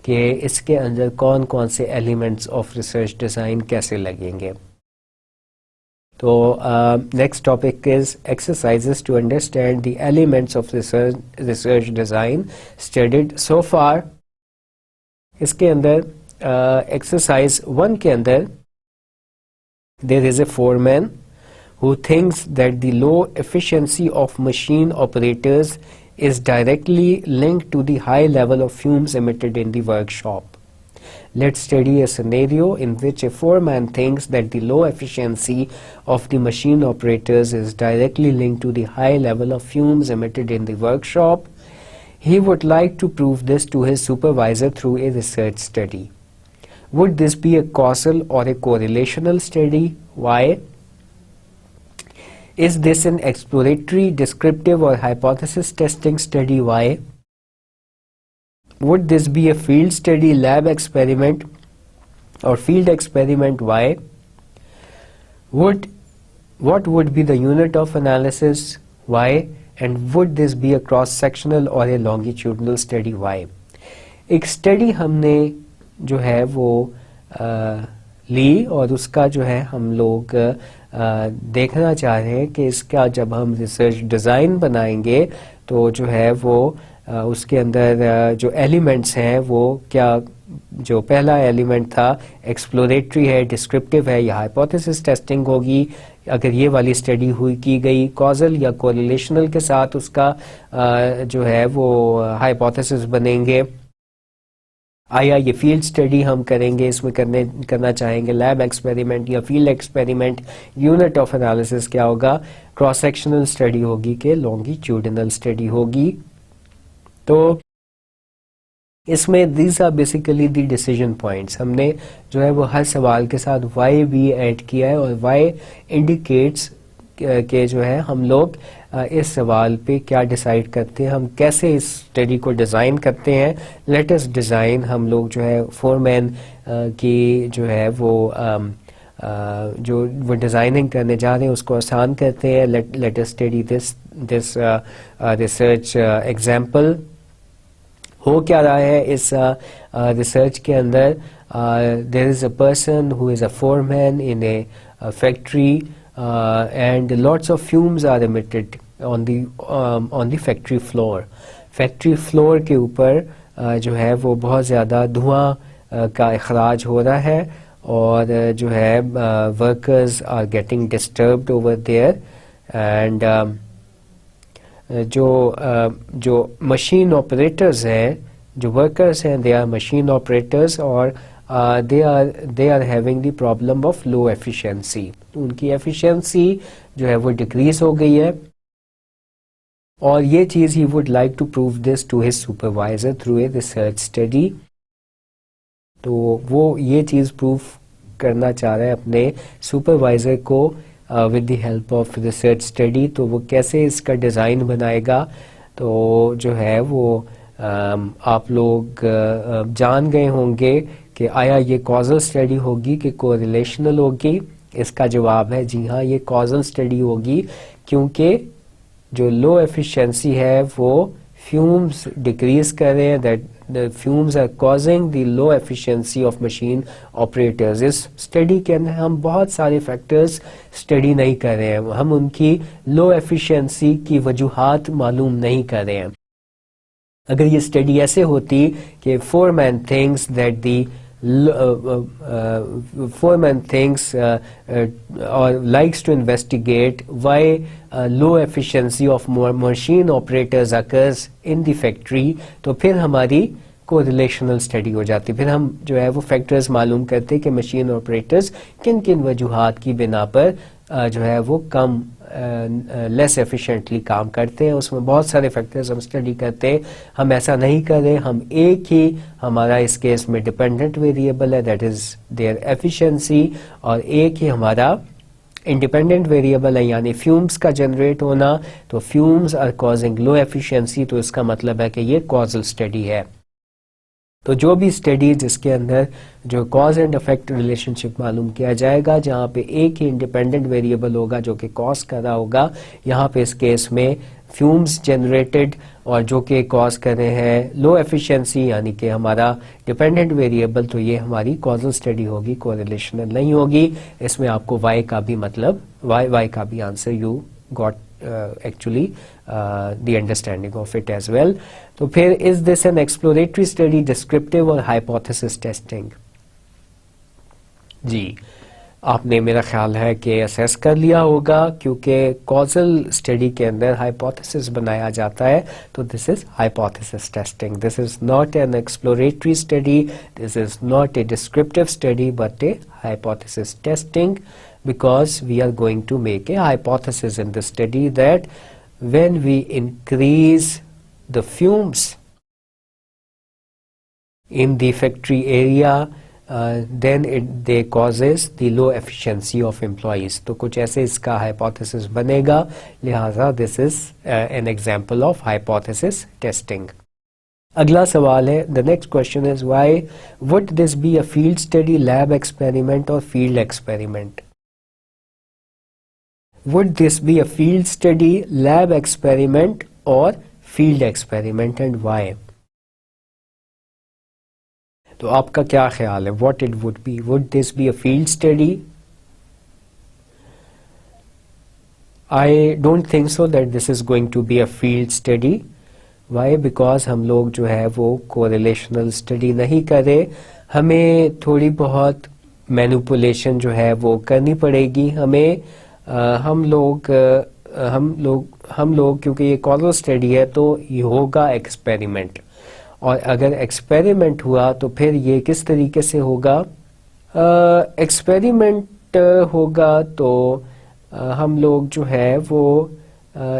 کہ اس کے اندر کون کون سے ایلیمنٹس آف ریسرچ ڈیزائن کیسے لگیں گے. تو next topic is exercises to understand the elements of research design studied so far. اس کے اندر ایکسرسائز 1 کے اندر there is a foreman who thinks that the low efficiency of machine operators is directly linked to the high level of fumes emitted in the workshop. Let's study a scenario in which a foreman thinks that the low efficiency of the machine operators is directly linked to the high level of fumes emitted in the workshop. He would like to prove this to his supervisor through a research study. Would this be a causal or a correlational study? Why? Is this an exploratory, descriptive or hypothesis testing study? Why? Would this be a field study, lab experiment or field experiment? Why? What would be the unit of analysis? Why? And would this be a cross-sectional or a longitudinal study? Why? ایک study ہم نے جو ہے وہ لی, اور اس کا جو ہے ہم لوگ دیکھنا چاہ رہے ہیں کہ اس کا جب ہم ریسرچ ڈیزائن بنائیں گے تو جو ہے وہ اس کے اندر جو ایلیمنٹس ہیں وہ کیا, جو پہلا ایلیمنٹ تھا ایکسپلوریٹری ہے, ڈسکرپٹیو ہے یا ہائپوتھیسس ٹیسٹنگ ہوگی. اگر یہ والی اسٹڈی کی گئی کازل یا کوریلیشنل کے ساتھ اس کا جو ہے وہ ہائپوتھیسس بنیں گے. آیا یہ فیلڈ اسٹڈی ہم کریں گے, اس میں کرنا چاہیں گے لیب ایکسپیریمنٹ یا field experiment. Unit of analysis کیا ہوگا, کراس سیکشنل اسٹڈی ہوگی کہ لانگیٹیوڈنل اسٹڈی ہوگی. تو اس میں these are basically the decision points. ہم نے جو ہے وہ ہر سوال کے ساتھ وائی بھی ایڈ کیا ہے, اور وائی انڈیکیٹس کہ جو ہے ہم لوگ اس سوال پہ کیا ڈیسائیڈ کرتے ہیں, ہم کیسے اس اسٹڈی کو ڈیزائن کرتے ہیں. لیٹسٹ ڈیزائن ہم لوگ جو ہے فورمین کی جو ہے جو وہ ڈیزائننگ کرنے جا رہے ہیں اس کو آسان کرتے ہیں. Let us study this research example. ہو کیا رہا ہے اس ریسرچ کے اندر, there is a person who is a foreman in a factory and lots of fumes are emitted on the factory floor. Factory floor کے اوپر جو ہے وہ بہت زیادہ دھواں کا اخراج ہو رہا ہے, اور جو ہے workers are getting disturbed over there. And جو مشین آپریٹرز ہیں, جو ورکرز ہیں, دے آر مشین آپریٹرز, اور they are having the problem of low efficiency. ان کی ایفیشنسی جو ہے وہ ڈکریز ہو گئی ہے, اور یہ چیز he would like to prove this to his supervisor through a research study. تو وہ یہ چیز پروف کرنا چاہ رہا ہے اپنے سپروائزر کو with the help of research study. تو وہ کیسے اس کا ڈیزائن بنائے گا, تو جو ہے وہ آپ لوگ جان گئے ہوں گے کہ آیا یہ کازل اسٹڈی ہوگی کہ کوریلیشنل ہوگی. اس کا جواب ہے جی ہاں, یہ کازل اسٹڈی ہوگی, کیونکہ جو لو ایفیشنسی ہے وہ فیومز ڈکریز کر رہے ہیں, that fumes are causing the low efficiency of machine operators. اس اسٹڈی کے اندر ہم بہت سارے فیکٹرز اسٹڈی نہیں کر رہے ہیں, ہم ان کی لو ایفیشنسی کی وجوہات معلوم نہیں کر رہے ہیں. اگر یہ اسٹڈی ایسے ہوتی کہ foreman thinks that the foreman thinks or likes to investigate why low efficiency of machine operators occurs in the factory, تو پھر ہماری کو ریلیشنل اسٹڈی ہو جاتی. پھر ہم جو ہے وہ فیکٹرز معلوم کرتے کہ مشین آپریٹرز کن کن وجوہات کی بنا پر جو ہے وہ کم لیس ایفیشینٹلی کام کرتے ہیں. اس میں بہت سارے فیکٹرز ہم اسٹڈی کرتے ہیں. ہم ایسا نہیں کر رہے, ہم ایک ہی ہمارا اس کیس میں ڈپینڈنٹ ویریبل ہے, دیٹ از دیئر ایفیشنسی, اور ایک ہی ہمارا انڈیپینڈنٹ ویریبل ہے یعنی فیومز کا جنریٹ ہونا. تو fumes are causing low efficiency, تو اس کا مطلب ہے کہ یہ کازل اسٹڈی ہے. تو جو بھی اسٹڈی جس کے اندر جو کاز اینڈ افیکٹ ریلیشن شپ معلوم کیا جائے گا, جہاں پہ ایک ہی انڈیپینڈنٹ ویریبل ہوگا جو کہ کاز کر رہا ہوگا, یہاں پہ اس کیس میں فیومز جنریٹڈ اور جو کہ کاز کر رہے ہیں لو ایفیشنسی یعنی کہ ہمارا ڈیپینڈنٹ ویریبل, تو یہ ہماری کازل اسٹڈی ہوگی, کو ریلیشنل نہیں ہوگی. اس میں آپ کو وائی کا بھی مطلب وائی کا بھی answer you got actually the understanding of it as well. تو پھر is this an exploratory study, descriptive or hypothesis testing؟ جی آپ نے میرا خیال ہے کہ اسیس کر لیا ہوگا, کیونکہ causal study کے اندر hypothesis بنایا جاتا ہے. تو this is hypothesis testing. This is not an exploratory study, this is not a descriptive study, but a hypothesis testing, because we are going to make a hypothesis in the study that when we increase the fumes in the factory area, then they causes the low efficiency of employees. تو کچھ ایسے اس کا hypothesis بنے گا, لہذا this is an example of hypothesis testing. اگلا سوال ہے, the next question is why would this be a field study, lab experiment or field experiment? Would this be a field study, lab experiment or field experiment, and why? تو آپ کا کیا خیال ہے, what it would be? Would this be a field study? I don't think so that this is going to be a field study. Why? Because ہم لوگ جو ہے وہ correlational study نہیں کرے, ہمیں تھوڑی بہت manipulation جو ہے وہ کرنی پڑے گی. ہمیں ہم لوگ کیونکہ یہ کازل اسٹڈی ہے تو یہ ہوگا ایکسپیریمنٹ, اور اگر ایکسپیریمنٹ ہوا تو پھر یہ کس طریقے سے ہوگا, ایکسپیریمنٹ ہوگا تو ہم لوگ جو ہے وہ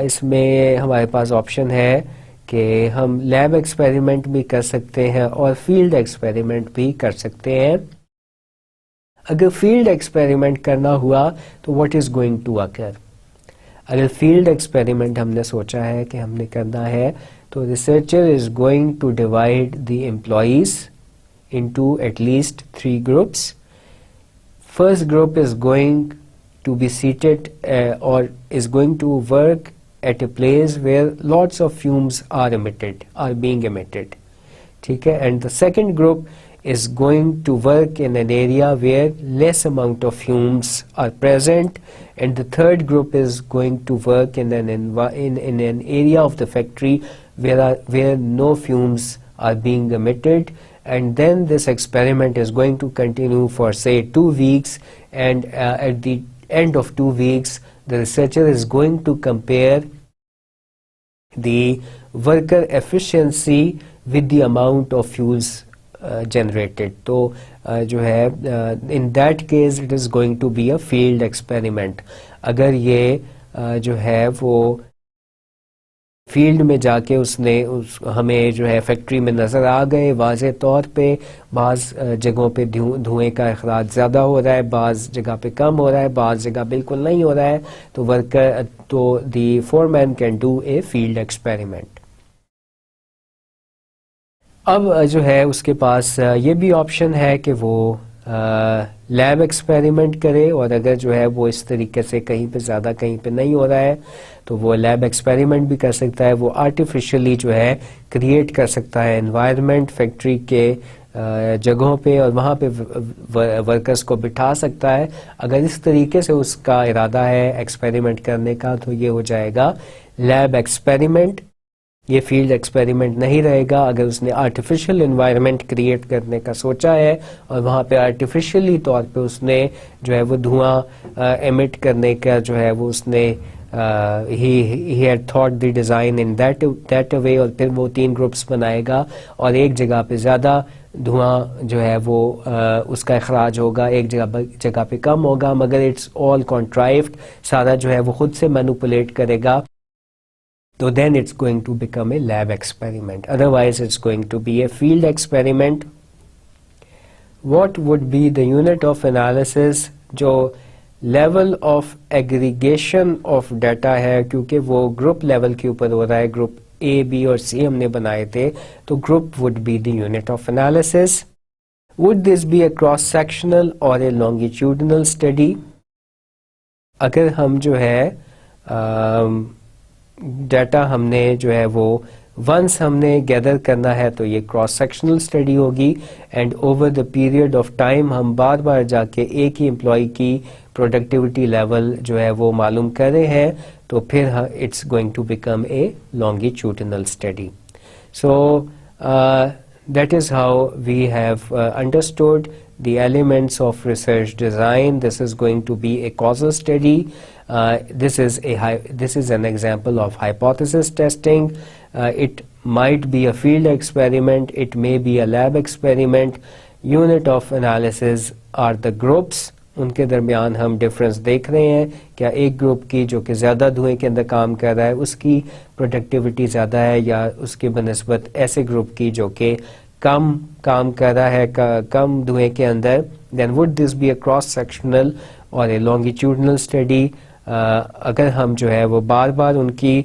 اس میں ہمارے پاس آپشن ہے کہ ہم لیب ایکسپیریمنٹ بھی کر سکتے ہیں اور فیلڈ ایکسپیریمنٹ بھی کر سکتے ہیں. اگر فیلڈ ایکسپیریمنٹ کرنا ہوا تو what is going to occur, اگر فیلڈ ایکسپیریمنٹ ہم نے سوچا ہے کہ ہم نے کرنا ہے, تو researcher is going to divide the employees into at least 3 groups. First group is going to be seated or is going to work at a place where lots of fumes are being emitted. ٹھیک ہے, and the second group is going to work in an area where less amount of fumes are present, and the third group is going to work in an area of the factory where no fumes are being emitted, and then this experiment is going to continue for say 2 weeks, and at the end of 2 weeks the researcher is going to compare the worker efficiency with the amount of fuels generated. تو جو ہے in that case it is going to be a field experiment. اگر یہ جو ہے وہ field میں جا کے اس نے ہمیں جو ہے فیکٹری میں نظر آ گئے واضح طور پہ بعض جگہوں پہ دھوئیں کا اخراج زیادہ ہو رہا ہے, بعض جگہ پہ کم ہو رہا ہے, بعض جگہ بالکل نہیں ہو رہا ہے, تو ورکر تو the foreman can do a field experiment. اب جو ہے اس کے پاس یہ بھی آپشن ہے کہ وہ لیب ایکسپیریمنٹ کرے, اور اگر جو ہے وہ اس طریقے سے کہیں پہ زیادہ کہیں پہ نہیں ہو رہا ہے تو وہ لیب ایکسپیریمنٹ بھی کر سکتا ہے. وہ آرٹیفیشلی جو ہے کریٹ کر سکتا ہے انوائرمنٹ فیکٹری کے جگہوں پہ, اور وہاں پہ ورکرز کو بٹھا سکتا ہے. اگر اس طریقے سے اس کا ارادہ ہے ایکسپیریمنٹ کرنے کا تو یہ ہو جائے گا لیب ایکسپیریمنٹ. یہ فیلڈ ایکسپیریمنٹ نہیں رہے گا. اگر اس نے آرٹیفیشل انوائرمنٹ کریٹ کرنے کا سوچا ہے اور وہاں پہ آرٹیفیشلی طور پہ اس نے جو ہے وہ دھواں ایمٹ کرنے کا جو ہے وہ اس نے he had thought the design in that way, اور پھر وہ 3 گروپس بنائے گا اور ایک جگہ پہ زیادہ دھواں جو ہے وہ اس کا اخراج ہوگا, ایک جگہ پہ کم ہوگا, مگر اٹس آل کنٹرائیوڈ, سارا جو ہے وہ خود سے مینوپولیٹ کرے گا. So then it's going to become a lab experiment. Otherwise it's going to be a field experiment. What would be the unit of analysis? جو level of aggregation of data ہے, کیونکہ وہ group level کے اوپر ہو رہا ہے, group A, B اور C ہم نے بنائے تھے, تو group would be the unit of analysis. Would this be a cross-sectional or a longitudinal study? اگر ہم جو ہے ڈیٹا ہم نے جو ہے وہ ونس ہم نے گیدر کرنا ہے تو یہ کراس سیکشنل اسٹڈی ہوگی, and over the period of time ہم بار بار جا کے ایک ہی امپلائی کی پروڈکٹیوٹی لیول جو ہے وہ معلوم کر رہے ہیں, تو پھر it's going to become a longitudinal study. So that is how we have understood the elements of research design. This is going to be a causal study. This is an example of hypothesis testing. It might be a field experiment, it may be a lab experiment. Unit of analysis are the groups. ان کے درمیان ہم difference دیکھ رہے ہیں, کیا ایک group کی جو کہ زیادہ دھوئیں کے اندر کام کر رہا ہے اس کی پروڈکٹیوٹی زیادہ ہے, یا اس کے بنسبت ایسے گروپ کی جو کہ کم کام کر رہا ہے کم دھوئیں کے اندر. Then would this be a cross sectional اور اے لانگیٹیوڈنل اسٹڈی. اگر ہم جو ہے وہ بار بار ان کی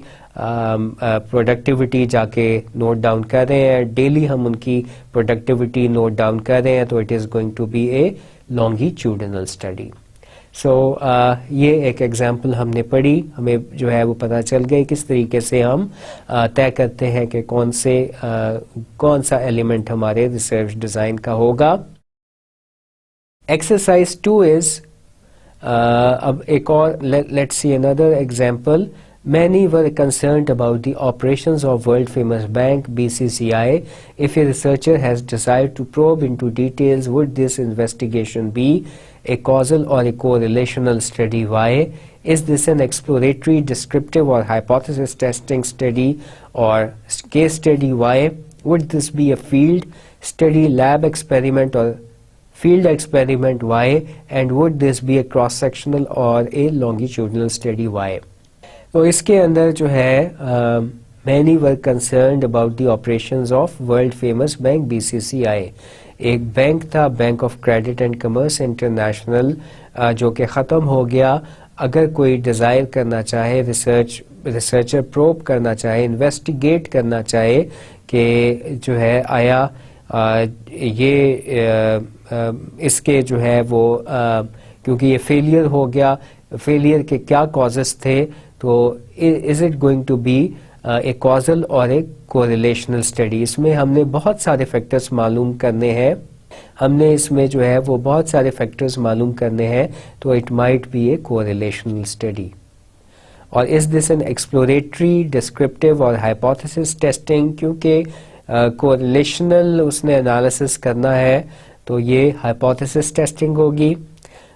پروڈکٹیوٹی جا کے نوٹ ڈاؤن کر رہے ہیں, ڈیلی ہم ان کی پروڈکٹیوٹی نوٹ ڈاؤن کر رہے ہیں, تو it is going to be a longitudinal study. So یہ ایک ایگزامپل ہم نے پڑھی, ہمیں جو ہے وہ پتہ چل گئی کس طریقے سے ہم طے کرتے ہیں کہ کون سا ایلیمنٹ ہمارے ریسرچ ڈیزائن کا ہوگا. ایکسرسائز 2 از اب ایک اور let's see another example. Many were concerned about the operations of world famous bank BCCI. If a researcher has desired to probe into details, would this investigation be a causal or a correlational study? Why? Is this an exploratory, descriptive or hypothesis testing study or case study? Why? Would this be a field study, lab experiment or field experiment? Why? And would this be a cross-sectional or a longitudinal study? Why? تو اس کے اندر جو ہے many were concerned about the operations of world famous bank BCCI. ایک bank تھا, bank of credit and commerce international, جو کہ ختم ہو گیا. اگر کوئی ڈیزائر کرنا چاہے, ریسرچر پروب کرنا چاہے, انویسٹیگیٹ کرنا چاہے کہ جو ہے آیا یہ اس کے جو ہے وہ کیونکہ یہ فیلئر ہو گیا, فیلئر کے کیا کازز تھے, تو is it going to be a causal اور اے کوریلیشنل اسٹڈی. اس میں ہم نے بہت سارے فیکٹرز معلوم کرنے ہیں, اس میں جو ہے وہ بہت سارے فیکٹرز معلوم کرنے ہیں, تو it might be a correlational study. اور is this an exploratory, descriptive اور ہائپوتھیسس ٹیسٹنگ, کیونکہ کوریلیشنل اس نے انالیسس کرنا ہے تو یہ ہائپوتھیسس ٹیسٹنگ ہوگی.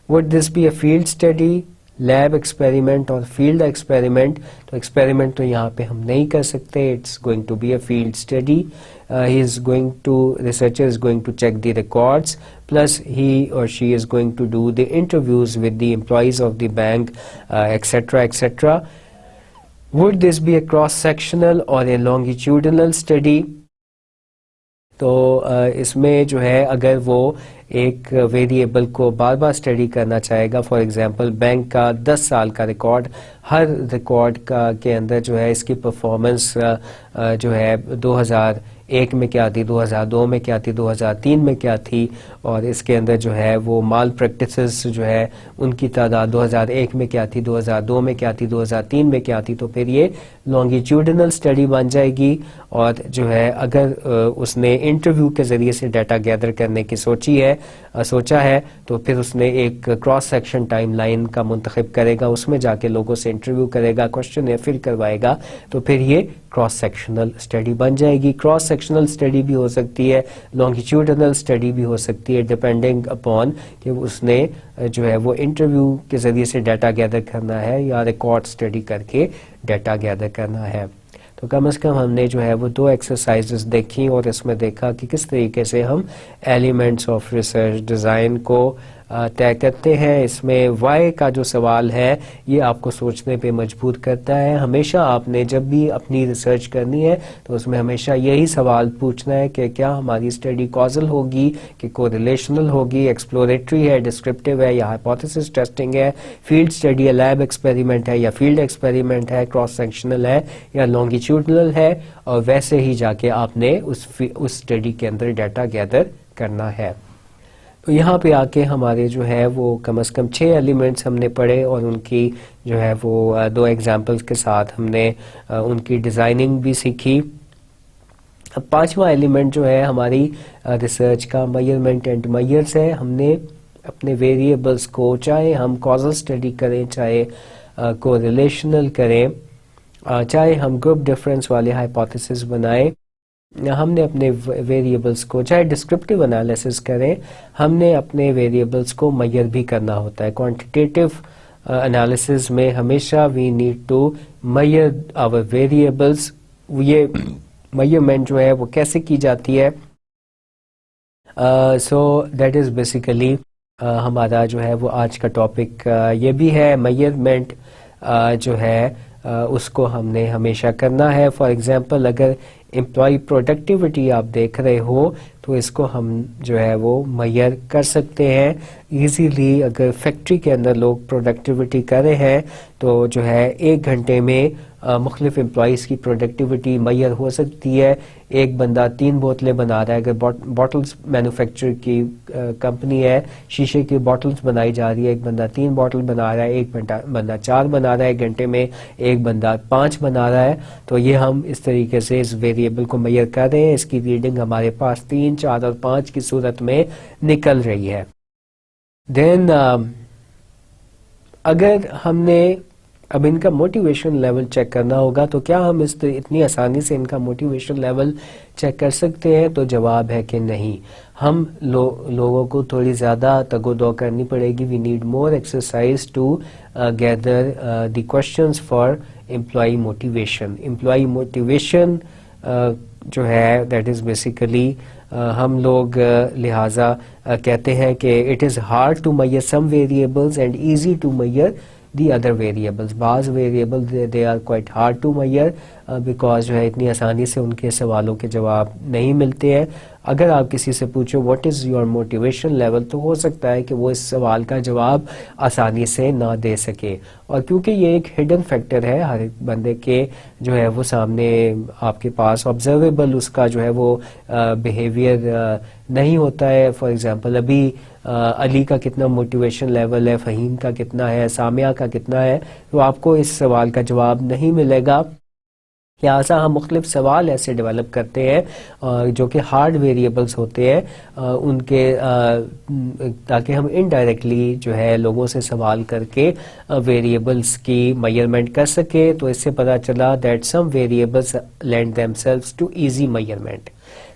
Would this be a field study, lab experiment اور فیلڈ ایکسپیریمنٹ؟ تو ایکسپیریمنٹ تو یہاں پہ ہم نہیں کر سکتے, it's going to be a field study. He is going to, researcher is going to check the records, plus he or she is going to do the interviews with the employees of the bank, etc., etc. Would this be a cross-sectional or a longitudinal study? تو اس میں جو ہے اگر وہ ایک variable کو بار بار study کرنا چاہے گا, فار ایگزامپل بینک کا 10 سال کا ریکارڈ, ہر ریکارڈ کے اندر جو ہے اس کی پرفارمنس جو ہے 2001 میں کیا تھی, 2002 میں کیا تھی, 2003 میں کیا تھی, اور اس کے اندر جو ہے وہ مال پریکٹسز جو ہے ان کی تعداد 2001 میں کیا تھی, 2002 میں کیا تھی, 2003 میں کیا تھی, تو پھر یہ لانگیٹیوڈنل اسٹڈی بن جائے گی. اور جو ہے اگر اس نے انٹرویو کے ذریعے سے ڈیٹا گیدر کرنے کی سوچا ہے تو پھر اس نے ایک کراس سیکشن ٹائم لائن کا منتخب کرے گا, اس میں جا کے لوگوں سے انٹرویو کرے گا, کوشچن فل کروائے گا, تو پھر یہ کراس سیکشنل اسٹڈی بن جائے گی. کراس سیکشنل اسٹڈی بھی ہو سکتی ہے, لانگیٹیوڈنل اسٹڈی بھی ہو سکتی ہے, ڈپینڈنگ اپون کہ اس نے جو ہے وہ انٹرویو کے ذریعے سے ڈیٹا گیدر کرنا ہے یا ریکارڈ اسٹڈی کر کے ڈیٹا گیدر کرنا ہے. تو کم از کم ہم نے جو ہے وہ 2 ایکسرسائزز دیکھی اور اس میں دیکھا کہ کس طریقے سے ہم ایلیمنٹس آف ریسرچ ڈیزائن کو طے کرتے ہیں. اس میں وائی کا جو سوال ہے یہ آپ کو سوچنے پہ مجبور کرتا ہے. ہمیشہ آپ نے جب بھی اپنی ریسرچ کرنی ہے تو اس میں ہمیشہ یہی سوال پوچھنا ہے کہ کیا ہماری اسٹڈی کازل ہوگی کہ کوریلیشنل ہوگی, ایکسپلوریٹری ہے, ڈسکرپٹیو ہے یا ہائپوتھیسس ٹیسٹنگ ہے, فیلڈ اسٹڈی ہے, لیب ایکسپیریمنٹ ہے یا فیلڈ ایکسپیریمنٹ ہے, کراس سیکشنل ہے یا لانگیٹیوڈنل ہے, اور ویسے ہی جا کے آپ نے اس اسٹڈی کے اندر ڈیٹا گیدر کرنا ہے. تو یہاں پہ آ کے ہمارے جو ہے وہ کم از کم 6 ایلیمنٹس ہم نے پڑھے اور ان کی جو ہے وہ 2 ایگزامپلس کے ساتھ ہم نے ان کی ڈیزائننگ بھی سیکھی. اب 5واں ایلیمنٹ جو ہے ہماری ریسرچ کا میئرمنٹ اینڈ میئرس ہے. ہم نے اپنے ویریبلس کو, چاہے ہم کازل اسٹڈی کریں, چاہے کو ریلیشنل کریں, چاہے ہم گروپ ڈفرینس والے ہائپوتھیسس بنائیں, ہم نے اپنے ویریبلس کو, چاہے ڈسکرپٹیو انالیسس کریں, ہم نے اپنے ویریبلس کو میئر بھی کرنا ہوتا ہے. کوانٹیٹیو انالیسس میں ہمیشہ we need to measure our variables. یہ میئرمنٹ جو ہے وہ کیسے کی جاتی ہے؟ سو دیٹ از بیسیکلی ہمارا جو ہے وہ آج کا ٹاپک یہ بھی ہے. میئرمنٹ جو ہے اس کو ہم نے ہمیشہ کرنا ہے. فار ایگزامپل اگر امپلائی پروڈکٹیوٹی آپ دیکھ رہے ہو تو اس کو ہم جو ہے وہ میئر کر سکتے ہیں ایزیلی. اگر فیکٹری کے اندر لوگ پروڈکٹیوٹی کر رہے ہیں تو جو ہے 1 گھنٹے میں مختلف امپلائیز کی پروڈکٹیوٹی میئر ہو سکتی ہے. ایک بندہ 3 بوتلیں بنا رہا ہے, اگر بوٹلز مینوفیکچر کی کمپنی ہے, شیشے کی بوٹلز بنائی جا رہی ہے, ایک بندہ 3 بوٹل بنا رہا ہے, ایک بندہ 4 بنا رہا ہے 1 گھنٹے میں, ایک بندہ 5 بنا رہا ہے, تو یہ ہم اس طریقے سے اس ویریبل کو میئر کر رہے ہیں. اس کی ریڈنگ ہمارے پاس 3, 4 اور 5 کی صورت میں نکل رہی ہے. دین اگر ہم نے اب ان کا موٹیویشن لیول چیک کرنا ہوگا تو کیا ہم اتنی آسانی سے ان کا موٹیویشن لیول چیک کر سکتے ہیں؟ تو جواب ہے کہ نہیں. ہم لوگوں کو تھوڑی زیادہ تگ و دو کرنی پڑے گی. We need more exercise to gather the questions for employee motivation. Employee motivation جو ہے دیٹ از بیسیکلی ہم لوگ لہٰذا کہتے ہیں کہ it is hard to measure some variables and easy to measure the other variables. بعض variable they are quite hard to measure because جو ہے اتنی آسانی سے ان کے سوالوں کے جواب نہیں ملتے ہیں. اگر آپ کسی سے پوچھو what is your motivation level تو ہو سکتا ہے کہ وہ اس سوال کا جواب آسانی سے نہ دے سکے, اور کیونکہ یہ ایک ہڈن فیکٹر ہے ہر ایک بندے کے جو ہے وہ سامنے آپ کے پاس آبزرویبل اس کا جو ہے وہ بیہیویئر نہیں ہوتا ہے. فار ایگزامپل ابھی علی کا کتنا موٹیویشن لیول ہے, فہیم کا کتنا ہے, سامیہ کا کتنا ہے, تو آپ کو اس سوال کا جواب نہیں ملے گا. لہٰذا ہم مختلف سوال ایسے ڈیولپ کرتے ہیں جو کہ ہارڈ ویریبلس ہوتے ہیں ان کے, تاکہ ہم انڈائریکٹلی جو ہے لوگوں سے سوال کر کے ویریبلس کی میئرمنٹ کر سکیں. تو اس سے پتہ چلا that some variables lend themselves to easy measurement.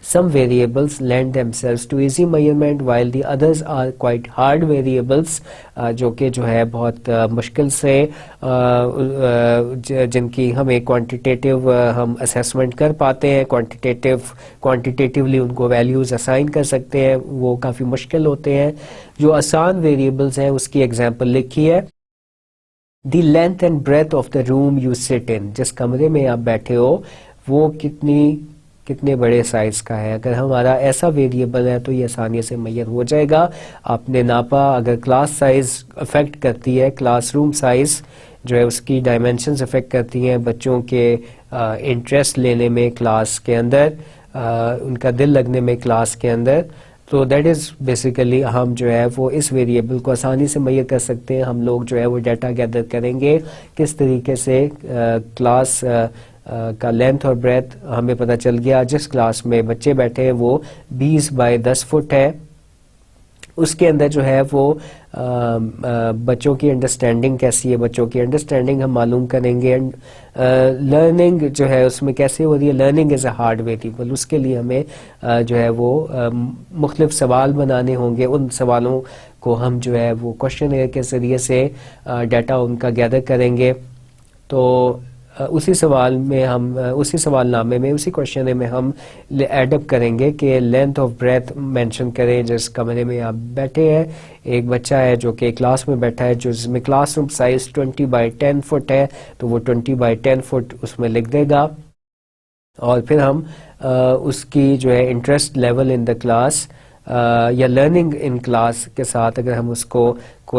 Some variables lend themselves to easy measurement while the others are quite hard variables, جو کہ جو ہے بہت مشکل سے جن کی ہمیں کوانٹیٹیو ہم اسیسمنٹ کر پاتے ہیں, کوانٹیٹیولی ان کو ویلیوز اسائن کر سکتے ہیں, وہ کافی مشکل ہوتے ہیں. جو آسان ویریبلز ہیں اس کی ایگزامپل لکھی ہے. The length and breadth of the room you sit in, جس کمرے میں آپ بیٹھے ہو وہ کتنے بڑے سائز کا ہے. اگر ہمارا ایسا ویریبل ہے تو یہ آسانی سے میئر ہو جائے گا. آپ نے ناپا, اگر کلاس سائز افیکٹ کرتی ہے, کلاس روم سائز جو ہے اس کی ڈائمینشنز افیکٹ کرتی ہیں بچوں کے انٹرسٹ لینے میں کلاس کے اندر, ان کا دل لگنے میں کلاس کے اندر, تو دیٹ از بیسیکلی ہم جو ہے وہ اس ویریبل کو آسانی سے میئر کر سکتے ہیں. ہم لوگ جو ہے وہ ڈیٹا گیدر کریں گے کس طریقے سے کلاس کا لینتھ اور بریتھ ہمیں پتہ چل گیا. جس کلاس میں بچے بیٹھے ہیں وہ 20 بائی 10 فٹ ہے, اس کے اندر جو ہے وہ بچوں کی انڈرسٹینڈنگ کیسی ہے, بچوں کی انڈرسٹینڈنگ ہم معلوم کریں گے. لرننگ جو ہے اس میں کیسے ہو رہی ہے, learning is a hard variable, اس کے لیے ہمیں جو ہے وہ مختلف سوال بنانے ہوں گے. ان سوالوں کو ہم جو ہے وہ کوشچن کے ذریعے سے ڈیٹا ان کا گیدر کریں گے. تو اسی سوال میں ہم اسی سوال نامے میں اسی کوشچن میں ہم ایڈ اپ کریں گے کہ لینتھ آف بریتھ مینشن کریں. جس کمرے میں آپ بیٹھے ہیں ایک بچہ ہے جو کہ کلاس میں بیٹھا ہے, جس میں classroom size 20 by 10 foot ہے, تو وہ 20 بائی 10 فٹ اس میں لکھ دے گا. اور پھر ہم اس کی جو ہے interest level in the class یا لرننگ ان کلاس کے ساتھ اگر ہم اس کو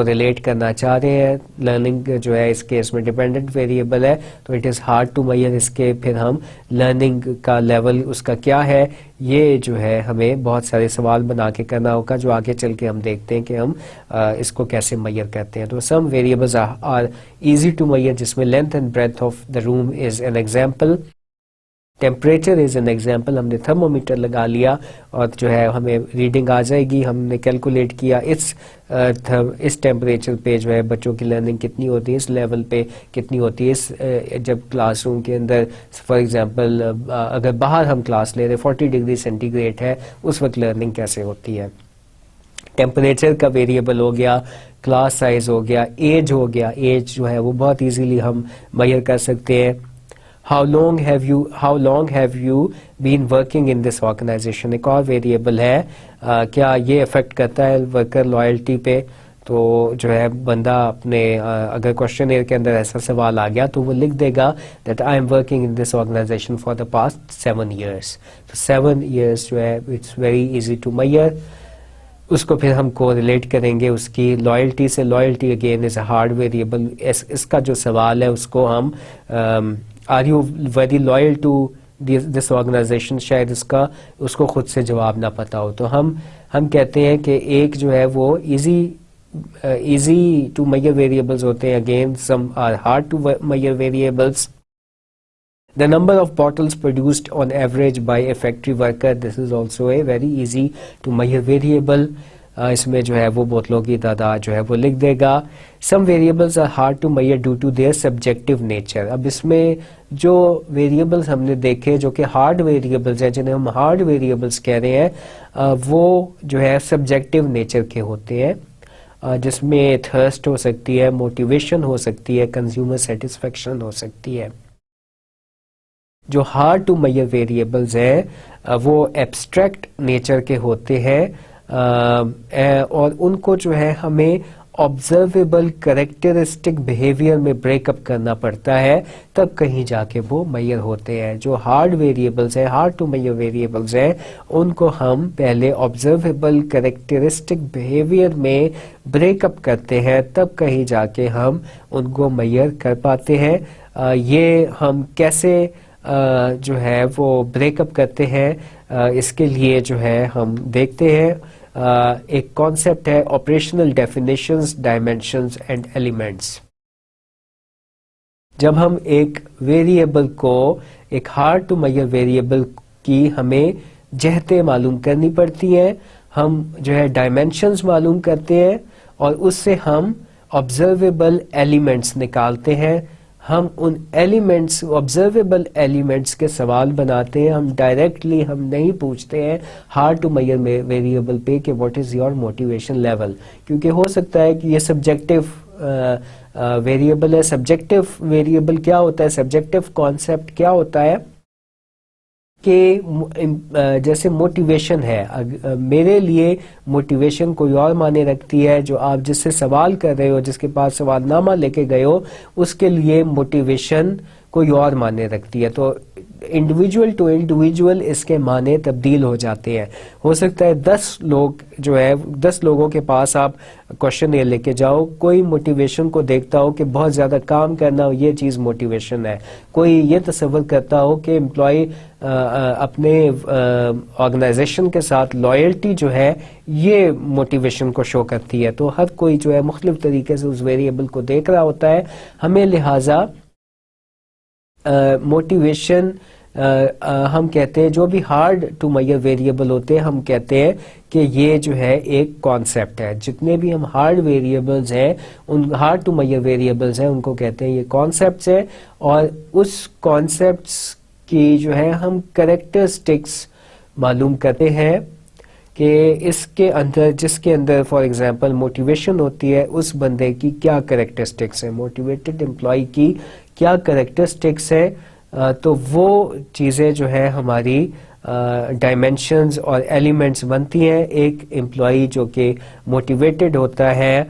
ریلیٹ کرنا چاہ رہے ہیں, لرننگ جو ہے اس کیس میں ڈیپینڈنٹ ویریبل ہے تو it is hard to measure. اس کے پھر ہم لرننگ کا لیول اس کا کیا ہے یہ جو ہے ہمیں بہت سارے سوال بنا کے کرنا ہوگا, جو آگے چل کے ہم دیکھتے ہیں کہ ہم اس کو کیسے میئر کرتے ہیں. تو some variables are easy to measure, جس میں length and breadth of the room is an example, temperature is an example. ہم نے تھرمومیٹر لگا لیا اور جو ہے ہمیں ریڈنگ آ جائے گی, ہم نے کیلکولیٹ کیا اس ٹیمپریچر پہ جو ہے بچوں کی لرننگ کتنی ہوتی ہے, اس لیول پہ کتنی ہوتی ہے. جب کلاس روم کے اندر فار ایگزامپل اگر باہر ہم کلاس لے رہے 40 ڈگری سینٹی گریڈ ہے, اس وقت لرننگ کیسے ہوتی ہے. ٹیمپریچر کا ویریبل ہو گیا, کلاس سائز ہو گیا, ایج ہو گیا. ایج جو ہے وہ بہت ایزیلی ہم میئر کر سکتے ہیں. How long have you been working in this organization, ایک اور ویریبل ہے. کیا یہ افیکٹ کرتا ہے ورکر لائلٹی پہ؟ تو جو ہے بندہ اپنے اگر کوشچن کے اندر ایسا سوال آ گیا تو وہ لکھ دے گا that I am working in this organization for the past 7 years. تو 7 years جو ہے it's very easy to measure. اس کو پھر ہم کو ریلیٹ کریں گے اس کی لائلٹی سے. Loyalty again is a hard variable. اس کا جو سوال ہے اس کو ہم are you very loyal to this organization, شاید اس کو خود سے جواب نہ پتا ہو. تو ہم کہتے ہیں کہ ایک جو ہے وہ ایزی ٹو میئر ویریبلز ہوتے ہیں, again some are hard to measure variables. The number of bottles produced on average by a factory worker, this is also a very easy to measure variable. اس میں جو ہے وہ بوتلوں کی تعداد جو ہے وہ لکھ دے گا. Some variables are hard to measure due to their subjective nature. اب اس میں جو ویریبلز ہم نے دیکھے جو کہ ہارڈ ویریبلز ہیں, جنہیں ہم ہارڈ ویریبلز کہہ رہے ہیں, وہ جو ہے سبجیکٹو نیچر کے ہوتے ہیں, جس میں تھرسٹ ہو سکتی ہے, موٹیویشن ہو سکتی ہے, کنزیومر سیٹسفیکشن ہو سکتی ہے. جو ہارڈ ٹو میئر ویریبلز ہیں وہ ایبسٹریکٹ نیچر کے ہوتے ہیں, اور ان کو جو ہے ہمیں آبزرویبل کریکٹرسٹک بیہیویئر میں بریک اپ کرنا پڑتا ہے, تب کہیں جا کے وہ میئر ہوتے ہیں. جو ہارڈ ویریبلز ہیں, ہارڈ ٹو میئر ویریبلز ہیں, ان کو ہم پہلے آبزرویبل کریکٹرسٹک بیہیویئر میں بریک اپ کرتے ہیں, تب کہیں جا کے ہم ان کو میئر کر پاتے ہیں. یہ ہم کیسے جو ہے وہ بریک اپ کرتے ہیں, اس کے لیے جو ہے ہم دیکھتے ہیں. ایک کانسیپٹ ہے operational definitions, dimensions and elements. جب ہم ایک ویریبل کو, ایک ہارڈ ٹو میئر ویریبل کی ہمیں جہتیں معلوم کرنی پڑتی ہیں, ہم جو ہے ڈائمینشنز معلوم کرتے ہیں اور اس سے ہم آبزرویبل ایلیمنٹس نکالتے ہیں. ہم ان ایلیمنٹس آبزرویبل ایلیمنٹس کے سوال بناتے ہیں. ہم ڈائریکٹلی ہم نہیں پوچھتے ہیں ہارڈ ٹو میئر ویریبل پہ کہ what is your motivation level, کیونکہ ہو سکتا ہے کہ یہ سبجیکٹو ویریبل ہے. سبجیکٹو ویریبل کیا ہوتا ہے, سبجیکٹو کانسیپٹ کیا ہوتا ہے کہ جیسے موٹیویشن ہے, میرے لیے موٹیویشن کوئی اور معنی رکھتی ہے, جو آپ جس سے سوال کر رہے ہو, جس کے پاس سوال نامہ لے کے گئے ہو, اس کے لیے موٹیویشن کوئی اور معنی رکھتی ہے. تو انڈیویجول ٹو انڈیویجول اس کے معنی تبدیل ہو جاتے ہیں. ہو سکتا ہے 10 لوگ جو ہے 10 لوگوں کے پاس آپ کوشچن یہ لے کے جاؤ, کوئی موٹیویشن کو دیکھتا ہو کہ بہت زیادہ کام کرنا ہو, یہ چیز موٹیویشن ہے. کوئی یہ تصور کرتا ہو کہ امپلائی اپنے آرگنائزیشن کے ساتھ لائلٹی جو ہے یہ موٹیویشن کو شو کرتی ہے. تو ہر کوئی جو ہے مختلف طریقے سے اس ویریبل کو دیکھ رہا ہوتا ہے. ہمیں لہٰذا موٹیویشن ہم کہتے ہیں جو بھی ہارڈ ٹو میئر ویریبل ہوتے ہیں, ہم کہتے ہیں کہ یہ جو ہے ایک کانسیپٹ ہے. جتنے بھی ہم ہارڈ ویریبلز ہیں, ان ہارڈ ٹو میئر ویریبلز ہیں, ان کو کہتے ہیں یہ کانسیپٹس ہیں. اور اس کانسیپٹس کی جو ہے ہم کریکٹرسٹکس معلوم کرتے ہیں کہ اس کے اندر, جس کے اندر فار ایگزامپل موٹیویشن ہوتی ہے, اس بندے کی کیا کریکٹرسٹکس ہیں, موٹیویٹڈ امپلائی کی کیا کریکٹرسٹکس ہے. تو وہ چیزیں جو ہے ہماری ڈائمینشنز اور ایلیمنٹس بنتی ہیں. ایک امپلائی جو کہ موٹیویٹڈ ہوتا ہے,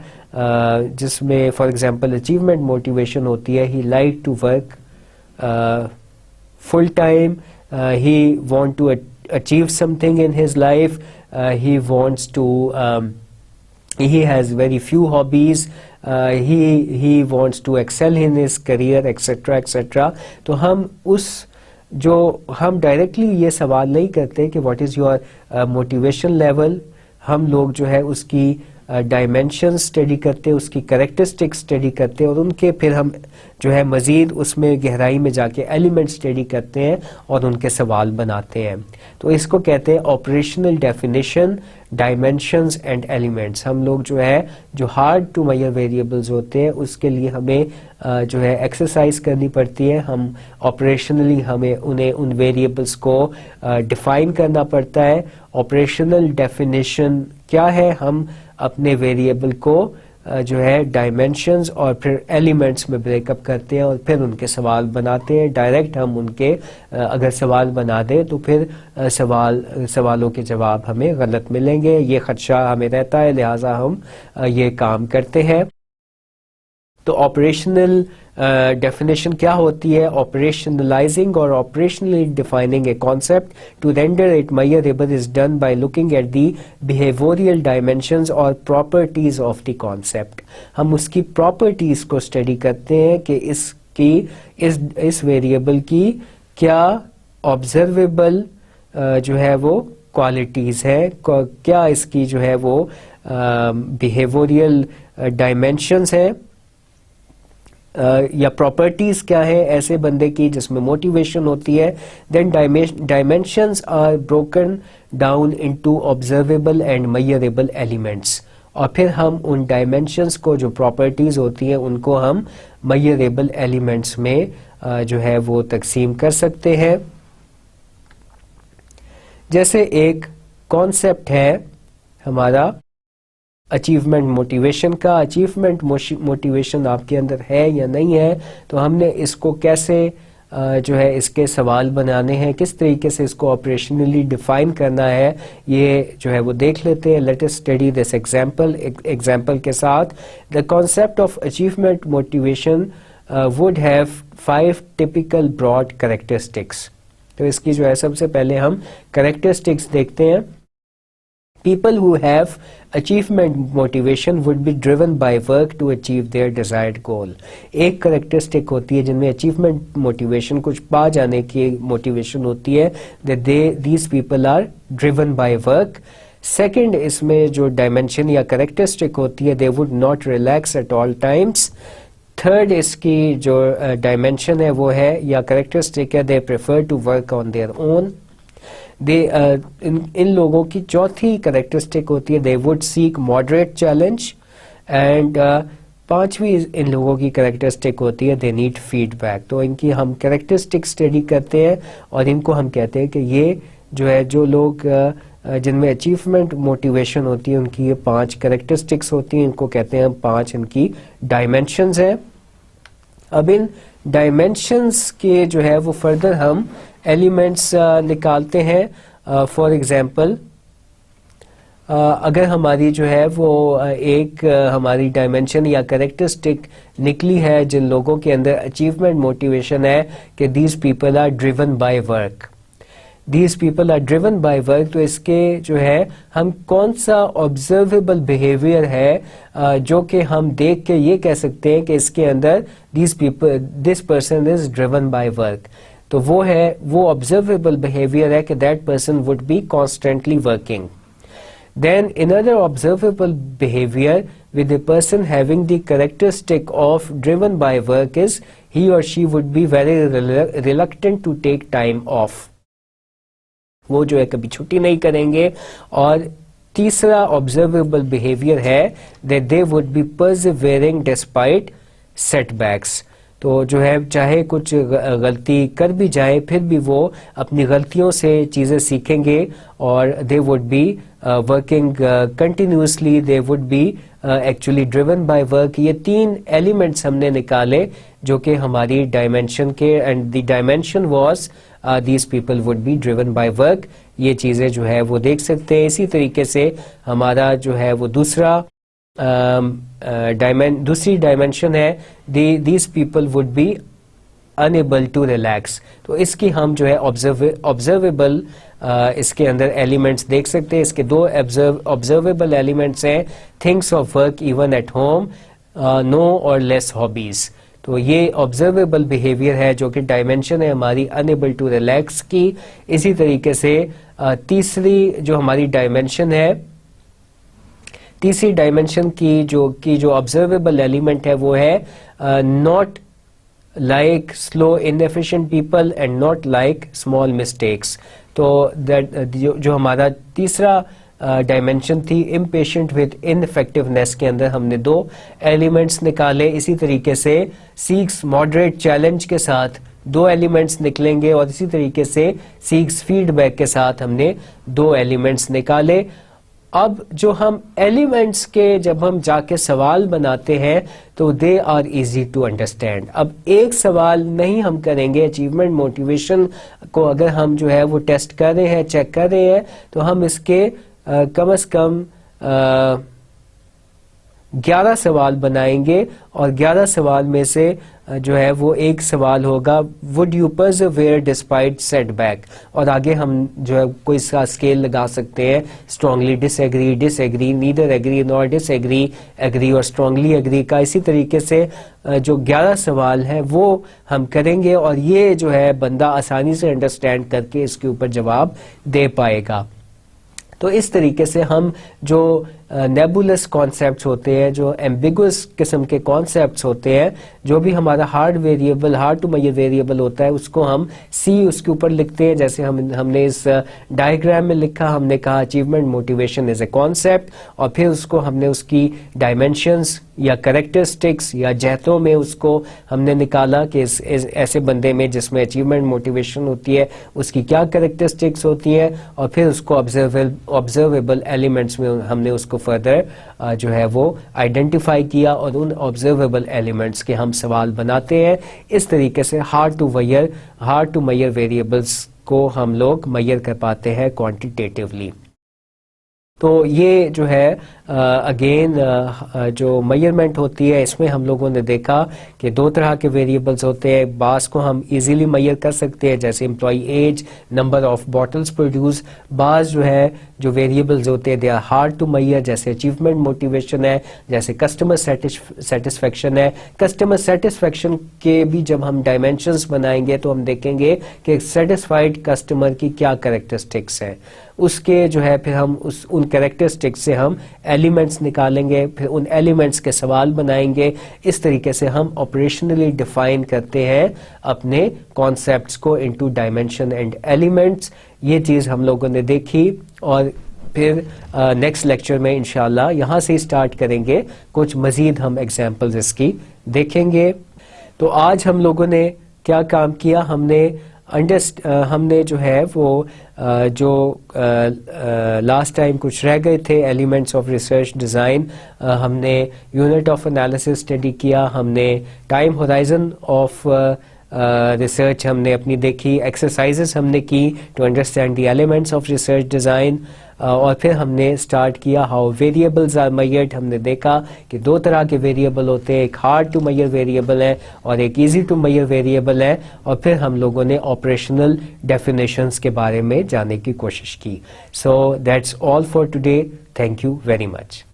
جس میں فار ایگزامپل اچیومنٹ موٹیویشن ہوتی ہے, he like to work full time, he want to achieve something in his life, he wants to he has very few hobbies, he wants to excel in his career, etc etc. تو ہم اس جو ہم directly یہ سوال نہیں کرتے کہ what is your motivation level, ہم لوگ جو ہے اس کی ڈائمینشن اسٹڈی کرتے, اس کی کریکٹرسٹک اسٹڈی کرتے, اور ان کے پھر ہم جو ہے مزید اس میں گہرائی میں جا کے ایلیمنٹ اسٹڈی کرتے ہیں اور ان کے سوال بناتے ہیں. تو اس کو کہتے ہیں operational definition, dimensions and elements. ہم لوگ جو ہے جو ہارڈ ٹو میئر ویریبلز ہوتے ہیں اس کے لیے ہمیں جو ہے ایکسرسائز کرنی پڑتی ہے. ہم آپریشنلی ہمیں ان ویریبلس کو ڈیفائن کرنا پڑتا ہے. آپریشنل ڈیفینیشن کیا ہے, ہم اپنے ویریبل کو جو ہے ڈائمینشنز اور پھر ایلیمنٹس میں بریک اپ کرتے ہیں اور پھر ان کے سوال بناتے ہیں. ڈائریکٹ ہم ان کے اگر سوال بنا دیں تو پھر سوالوں کے جواب ہمیں غلط ملیں گے, یہ خدشہ ہمیں رہتا ہے, لہٰذا ہم یہ کام کرتے ہیں. تو آپریشنل ڈیفینیشن کیا ہوتی ہے, آپریشنلائزنگ اور operationally defining a concept to render it measurable is done by looking at the behavioural dimensions اور پراپرٹیز آف دی کانسیپٹ. ہم اس کی پراپرٹیز کو اسٹڈی کرتے ہیں کہ اس ویریبل کی کیا آبزرویبل جو ہے وہ کوالٹیز ہے, کیا اس کی جو ہے وہ بیہیویئرل ڈائمینشنز ہیں یا پراپرٹیز کیا ہے ایسے بندے کی جس میں موٹیویشن ہوتی ہے. Then dimensions are broken down into observable and measurable elements, اور پھر ہم ان ڈائمینشنز کو جو پراپرٹیز ہوتی ہیں ان کو ہم میئریبل ایلیمنٹس میں جو ہے وہ تقسیم کر سکتے ہیں. جیسے ایک کانسیپٹ ہے ہمارا اچیومنٹ موٹیویشن کا. اچیومنٹ موٹیویشن آپ کے اندر ہے یا نہیں ہے, تو ہم نے اس کو کیسے جو ہے اس کے سوال بنانے ہیں, کس طریقے سے اس کو آپریشنلی ڈیفائن کرنا ہے, یہ جو ہے وہ دیکھ لیتے ہیں. Let us study this example کے ساتھ. The concept of achievement motivation would have 5 typical broad characteristics. تو اس کی جو ہے سب سے پہلے ہم کریکٹرسٹکس دیکھتے ہیں. People who have achievement motivation would be driven by work to achieve their desired goal. ایک کریکٹرسٹک ہوتی ہے جن میں اچیومنٹ موٹیویشن, کچھ پا جانے کی موٹیویشن ہوتی ہے, that these people are driven by work. Second, اس میں جو ڈائمینشن یا کریکٹرسٹک ہوتی ہے, they would not relax at all times. Third, اس کی جو ڈائمینشن ہے وہ ہے یا کریکٹرسٹک ہے, they prefer to work on their own. ان لوگوں کی چوتھی کریکٹرسٹک ہوتی ہے, they would seek moderate challenge. And پانچویں ان لوگوں کی کریکٹرسٹک ہوتی ہے دے نیڈ فیڈ بیک. تو ان کی ہم کریکٹرسٹک اسٹڈی کرتے ہیں اور ان کو ہم کہتے ہیں کہ یہ جو ہے جو لوگ جن میں اچیومنٹ موٹیویشن ہوتی ہے ان کی یہ 5 کریکٹرسٹکس ہوتی ہیں, ان کو کہتے ہیں ہم 5 ان کی ڈائمینشنز ہیں. اب ان ڈائمینشنز کے جو ہے وہ فردر ہم ایلیمنٹس نکالتے ہیں. فار ایگزامپل اگر ہماری جو ہے وہ ایک ہماری ڈائمینشن یا کریکٹرسٹک نکلی ہے جن لوگوں کے اندر اچیومنٹ موٹیویشن ہے کہ these people are driven by work, these people are driven by work, تو اس کے جو ہے ہم کون سا آبزرویبل بیہیویئر ہے جو کہ ہم دیکھ کے یہ کہہ سکتے ہیں کہ اس کے اندر this person is driven by work. تو وہ ہے وہ آبزرویبل بیہیویئر ہے کہ that person would be constantly working. Then another observable behavior with a person having the characteristic of driven by work is he or she would be very reluctant to take time off. وہ جو ہے کبھی چھٹی نہیں کریں گے. اور تیسرا observable behavior ہے that they would be persevering despite setbacks. تو جو ہے چاہے کچھ غلطی کر بھی جائیں پھر بھی وہ اپنی غلطیوں سے چیزیں سیکھیں گے اور they would be working continuously, they would be actually driven by work. یہ 3 ایلیمنٹس ہم نے نکالے جو کہ ہماری ڈائمینشن کے, and the dimension was these people would be driven by work. یہ چیزیں جو ہے وہ دیکھ سکتے ہیں. اسی طریقے سے ہمارا جو ہے وہ دوسری ڈائمینشن ہے these people would be unable to relax. تو اس کی ہم جو ہے observable اس کے اندر ایلیمنٹس دیکھ سکتے ہیں. اس کے 2 observable ایلیمنٹس ہیں things of work even at home, no or less hobbies. تو یہ observable behavior ہے جو کہ ڈائمینشن ہے ہماری unable to relax کی. اسی طریقے سے تیسری جو ہماری ڈائمینشن ہے, تیسری ڈائمینشن کی جو آبزرویبل ایلیمنٹ ہے وہ ہے not like slow inefficient people and not like small mistakes. تو جو ہمارا تیسرا ڈائمینشن تھی امپیشنٹ ود انفیکٹونیس کے اندر ہم نے 2 ایلیمنٹس نکالے. اسی طریقے سے سیکس ماڈریٹ چیلنج کے ساتھ 2 ایلیمنٹس نکلیں گے, اور اسی طریقے سے سیکس فیڈ بیک کے ساتھ ہم نے 2 ایلیمنٹس نکالے. اب جو ہم ایلیمنٹس کے جب ہم جا کے سوال بناتے ہیں تو they are easy to understand. اب ایک سوال نہیں ہم کریں گے اچیومنٹ موٹیویشن کو, اگر ہم جو ہے وہ ٹیسٹ کر رہے ہیں, چیک کر رہے ہیں, تو ہم اس کے کم از کم 11 سوال بنائیں گے, اور 11 سوال میں سے جو ہے وہ ایک سوال ہوگا would you persevere despite setback, اور آگے ہم جو ہے کوئی اس کا اسکیل لگا سکتے ہیں strongly disagree, disagree, neither agree nor disagree, agree اور strongly agree کا. اسی طریقے سے جو 11 سوال ہیں وہ ہم کریں گے, اور یہ جو ہے بندہ آسانی سے انڈرسٹینڈ کر کے اس کے اوپر جواب دے پائے گا. تو اس طریقے سے ہم جو نیبولس کانسیپٹس ہوتے ہیں, جو ایمبیگوس قسم کے کانسیپٹس ہوتے ہیں, جو بھی ہمارا ہارڈ ٹو میئر ویریبل ہوتا ہے, اس کو ہم سی اس کے اوپر لکھتے ہیں. جیسے ہم نے اس ڈائیگرام میں لکھا, ہم نے کہا achievement motivation is a concept, اور پھر اس کو ہم نے اس کی ڈائمینشنز یا کریکٹرسٹکس یا جہتوں میں اس کو ہم نے نکالا کہ ایسے بندے میں جس میں اچیومنٹ موٹیویشن ہوتی ہے اس کی کیا کریکٹرسٹکس ہوتی ہیں, اور پھر اس کو آبزرویبل ایلیمنٹس میں ہم نے اس کو فردر جو ہے وہ آئیڈینٹیفائی کیا, اور ان آبزرویبل ایلیمنٹس کے ہم سوال بناتے ہیں. اس طریقے سے ہارڈ ٹو میئر ویریبلس کو ہم لوگ میئر کر پاتے ہیں کوانٹیٹیٹیولی. تو یہ جو ہے اگین جو میئرمنٹ ہوتی ہے اس میں ہم لوگوں نے دیکھا کہ 2 طرح کے ویریبلس ہوتے ہیں. بعض کو ہم ایزیلی میئر کر سکتے ہیں جیسے employee age, number of bottles produce. بعض جو ہے جو ویریبلز ہوتے ہیں they are hard to measure, جیسے اچیومنٹ موٹیویشن ہے, جیسے کسٹمر سیٹسفیکشن ہے. کسٹمر سیٹسفیکشن کے بھی جب ہم ڈائمینشنز بنائیں گے تو ہم دیکھیں گے کہ سیٹسفائیڈ کسٹمر کی کیا کریکٹرسٹکس ہیں, اس کے جو ہے پھر ہم ان کریکٹرسٹکس سے ہم ایلیمنٹس نکالیں گے, پھر ان ایلیمنٹس کے سوال بنائیں گے. اس طریقے سے ہم آپریشنلی ڈیفائن کرتے ہیں اپنے کانسیپٹس کو انٹو ڈائمینشن اینڈ ایلیمنٹس. یہ چیز ہم لوگوں نے دیکھی, اور پھر نیکسٹ لیکچر میں انشاءاللہ یہاں سے اسٹارٹ کریں گے, کچھ مزید ہم ایگزامپلز اس کی دیکھیں گے. تو آج ہم لوگوں نے کیا کام کیا, ہم نے جو ہے وہ جو لاسٹ ٹائم کچھ رہ گئے تھے ایلیمنٹس آف ریسرچ ڈیزائن, ہم نے یونٹ آف انالیسس اسٹڈی کیا, ہم نے ٹائم ہورائزن آف ریسرچ ہم نے اپنی دیکھی, ایکسرسائزز ہم نے کی to understand the elements of research design, اور پھر ہم نے اسٹارٹ کیا ہاؤ ویریبلز آر میئرڈ. ہم نے دیکھا کہ دو طرح کے ویریبل ہوتے ہیں, ایک ہارڈ ٹو میئر ویریبل ہے اور ایک ایزی ٹو میئر ویریبل ہے, اور پھر ہم لوگوں نے آپریشنل ڈیفینیشنز کے بارے میں جاننے کی کوشش کی. So that's all for today. Thank you very much.